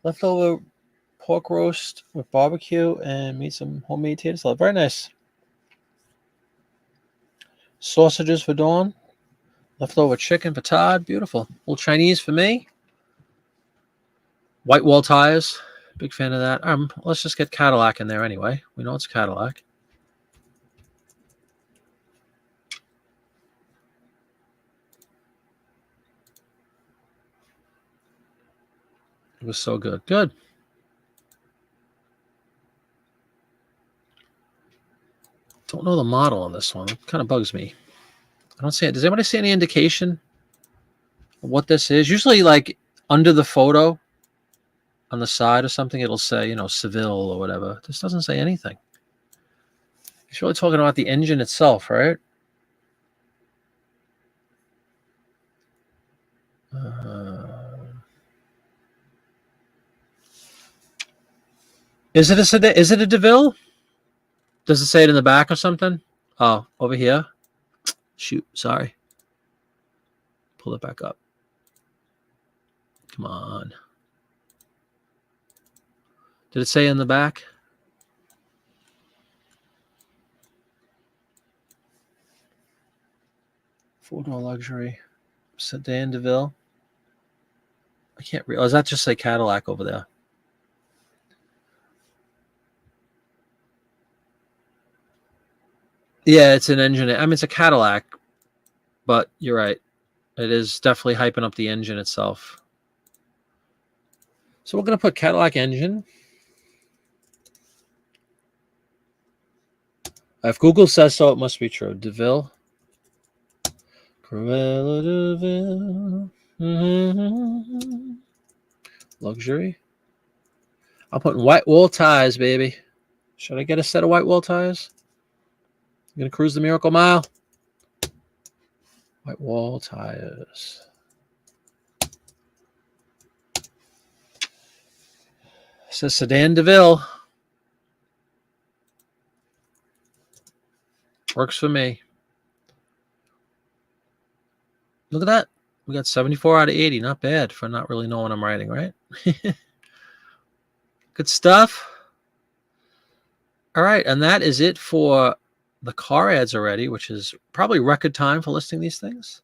Leftover pork roast with barbecue and made some homemade tater salad. Very nice. Sausages for Dawn. Leftover chicken for Todd. Beautiful. A little Chinese for me. White wall tires. Big fan of that. Let's just get Cadillac in there anyway. We know it's Cadillac. It was so good. Good. Don't know the model on this one. It kind of bugs me. I don't see it. Does anybody see any indication of what this is? Usually, like under the photo on the side or something, it'll say, you know, Seville or whatever. This doesn't say anything. He's really talking about the engine itself, right? Is it a sedan? Is it a DeVille? Does it say it in the back or something? Oh, over here. Shoot, sorry. Pull it back up. Come on. Did it say in the back? Four-door luxury. Sedan DeVille. I can't realize that just say Cadillac over there. Yeah, it's an engine. I mean, it's a Cadillac, but you're right. It is definitely hyping up the engine itself. So we're going to put Cadillac engine. If Google says so, it must be true. DeVille. Cruella DeVille. Mm-hmm. Luxury. I'm putting white wall tires, baby. Should I get a set of white wall tires? I'm going to cruise the Miracle Mile. White wall tires. It says Sedan DeVille. Works for me. Look at that. We got 74 out of 80. Not bad for not really knowing I'm writing, right? Good stuff. All right. And that is it for the car ads already, which is probably record time for listing these things.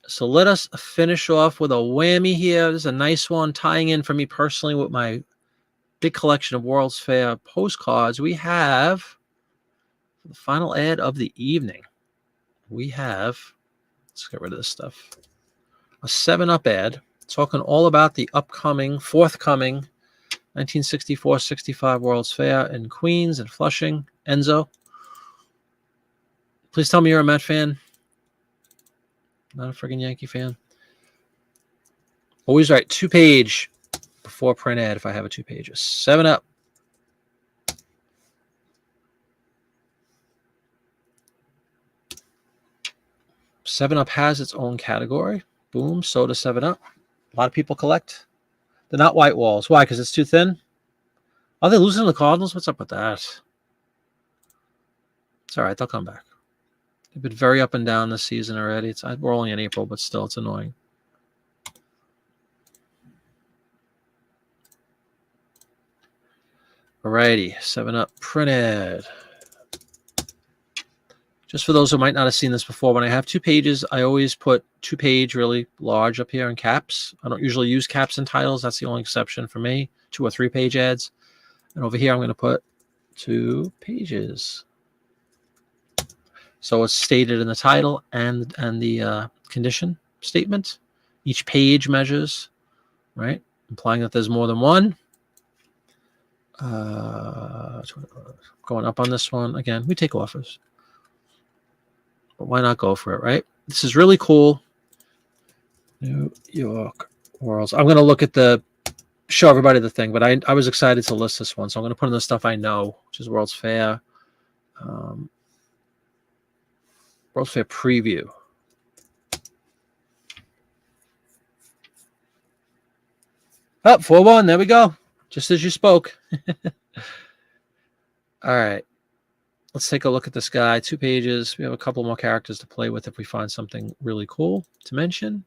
So let us finish off with a whammy here. This is a nice one tying in for me personally with my big collection of World's Fair postcards. We have the final ad of the evening. We have, let's get rid of this stuff, a 7-Up ad talking all about the upcoming, forthcoming 1964-65 World's Fair in Queens and Flushing. Enzo, please tell me you're a Met fan. Not a friggin' Yankee fan. Always write 2-page before print ad if I have a 2-pager. 7-Up. Seven Up has its own category. Boom, so does 7-Up. A lot of people collect. They're not white walls. Why? Because it's too thin? Are they losing to the Cardinals? What's up with that? It's all right. They'll come back. They've been very up and down this season already. We're only in April, but still, it's annoying. Alrighty, 7-Up printed. Just for those who might not have seen this before, when I have 2 pages, I always put 2-page really large up here in caps. I don't usually use caps and titles. That's the only exception for me. 2 or 3-page ads. And over here, I'm going to put 2 pages. So it's stated in the title and the condition statement. Each page measures, right? Implying that there's more than one. Going up on this one. Again, we take offers. But why not go for it, right? This is really cool. New York Worlds. I'm going to look at show everybody the thing, but I was excited to list this one. So I'm going to put in the stuff I know, which is World's Fair. World's Fair preview. Up 4-1. There we go. Just as you spoke. All right. Let's take a look at this guy. 2 pages. We have a couple more characters to play with if we find something really cool to mention.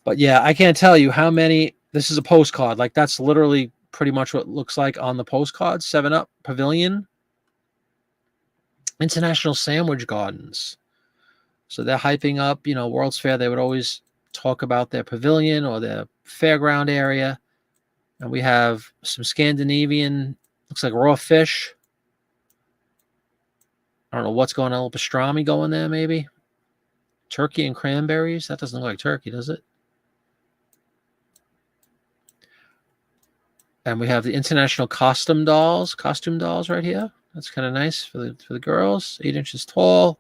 But yeah, I can't tell you how many. This is a postcard. Like that's literally pretty much what it looks like on the postcard. 7-Up Pavilion. International Sandwich Gardens. So they're hyping up, you know, World's Fair. They would always talk about their pavilion or their fairground area. And we have some Scandinavian, looks like raw fish. I don't know what's going on. A little pastrami going there, maybe. Turkey and cranberries. That doesn't look like turkey, does it? And we have the international costume dolls right here. That's kind of nice for the girls. 8 inches tall.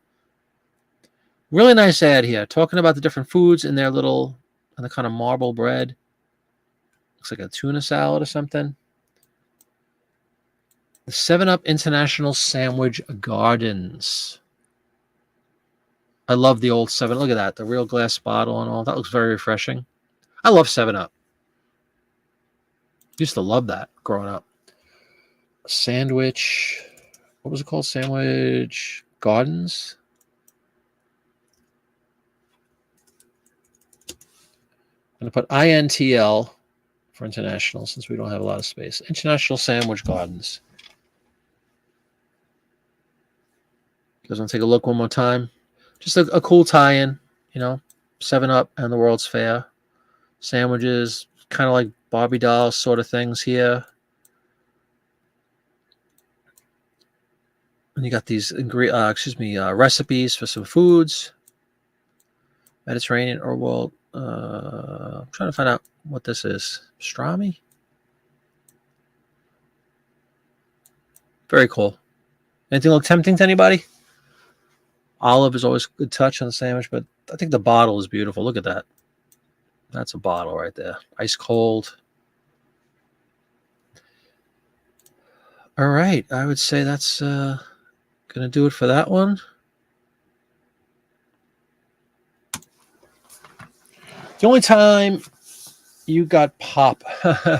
Really nice ad here, talking about the different foods in their little, and the kind of marble bread. Looks like a tuna salad or something. The 7-Up International Sandwich Gardens. I love the old 7. Look at that, the real glass bottle and all. That looks very refreshing. I love 7-Up. Used to love that growing up. Sandwich. What was it called? Sandwich Gardens. I'm going to put INTL for international since we don't have a lot of space. International Sandwich Gardens. You guys want to take a look one more time? Just a cool tie-in, 7-Up and the World's Fair. Sandwiches, kind of like Barbie doll sort of things here. And you got these recipes for some foods. Mediterranean or world. I'm trying to find out what this is. Pastrami? Very cool. Anything look tempting to anybody? Olive is always a good touch on the sandwich, but I think the bottle is beautiful. Look at that. That's a bottle right there. Ice cold. All right. I would say that's going to do it for that one. The only time you got Pop.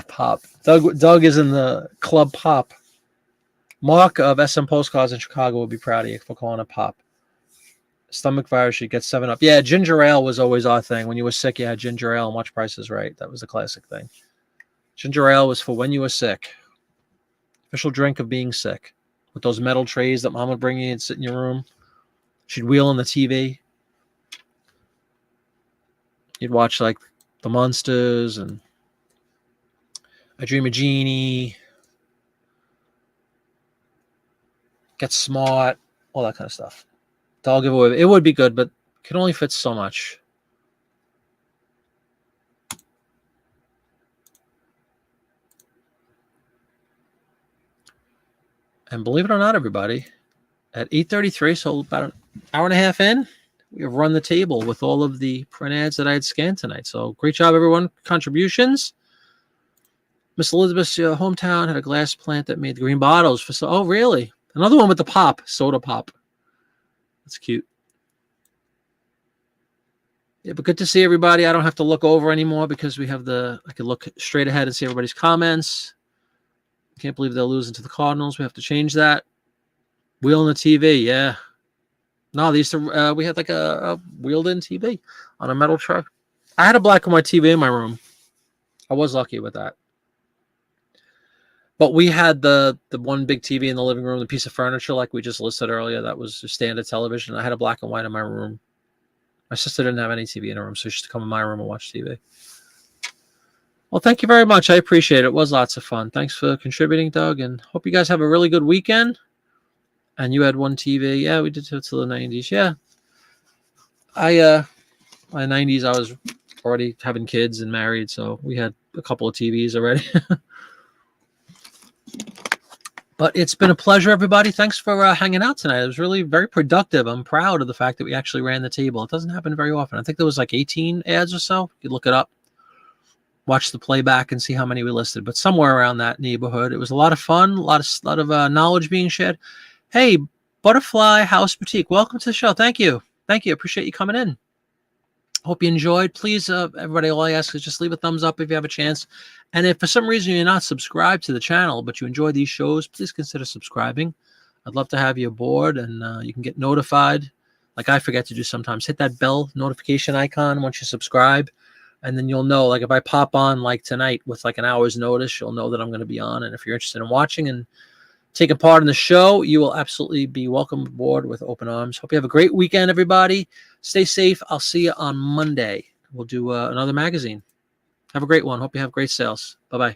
Pop. Doug is in the club Pop. Mark of SM Postcards in Chicago will be proud of you for calling it Pop. Stomach virus, you get 7-Up. Yeah, ginger ale was always our thing. When you were sick, you had ginger ale and watch Price is Right. That was the classic thing. Ginger ale was for when you were sick. Official drink of being sick. With those metal trays that Mom would bring you and sit in your room. She'd wheel on the TV. You'd watch like The Monsters and I Dream of Jeannie. Get Smart. All that kind of stuff. Doll giveaway. It would be good, but can only fit so much. And believe it or not, everybody, at 8:33, so about an hour and a half in, we have run the table with all of the print ads that I had scanned tonight. So great job, everyone. Contributions. Miss Elizabeth's hometown had a glass plant that made green bottles for. Oh, really? Another one with the pop, soda pop. That's cute. Yeah, but good to see everybody. I don't have to look over anymore because we have I can look straight ahead and see everybody's comments. Can't believe they're losing to the Cardinals. We have to change that. Wheel in the TV, yeah. No, they used to, we had like a wheeled-in TV on a metal truck. I had a black and white TV in my room. I was lucky with that. But we had the one big TV in the living room, the piece of furniture like we just listed earlier. That was a standard television. I had a black and white in my room. My sister didn't have any TV in her room, so she used to come in my room and watch TV. Well, thank you very much. I appreciate it. It was lots of fun. Thanks for contributing, Doug, and hope you guys have a really good weekend. And you had one TV. Yeah, we did till the 90s. Yeah. My 90s, I was already having kids and married, so we had a couple of TVs already. But it's been a pleasure, everybody. Thanks for hanging out tonight. It was really very productive. I'm proud of the fact that we actually ran the table. It doesn't happen very often. I think there was like 18 ads or so. You look it up, watch the playback, and see how many we listed. But somewhere around that neighborhood. It was a lot of fun, a lot of knowledge being shared. Hey, Butterfly House Boutique, welcome to the show. Thank you. Thank you. Appreciate you coming in. Hope you enjoyed. Please, everybody, all I ask is just leave a thumbs up if you have a chance. And if for some reason you're not subscribed to the channel, but you enjoy these shows, please consider subscribing. I'd love to have you aboard, and you can get notified, like I forget to do sometimes. Hit that bell notification icon once you subscribe, and then you'll know, like if I pop on like tonight with like an hour's notice, you'll know that I'm going to be on. And if you're interested in watching and taking part in the show, you will absolutely be welcomed aboard with open arms. Hope you have a great weekend, everybody. Stay safe. I'll see you on Monday. We'll do another magazine. Have a great one. Hope you have great sales. Bye-bye.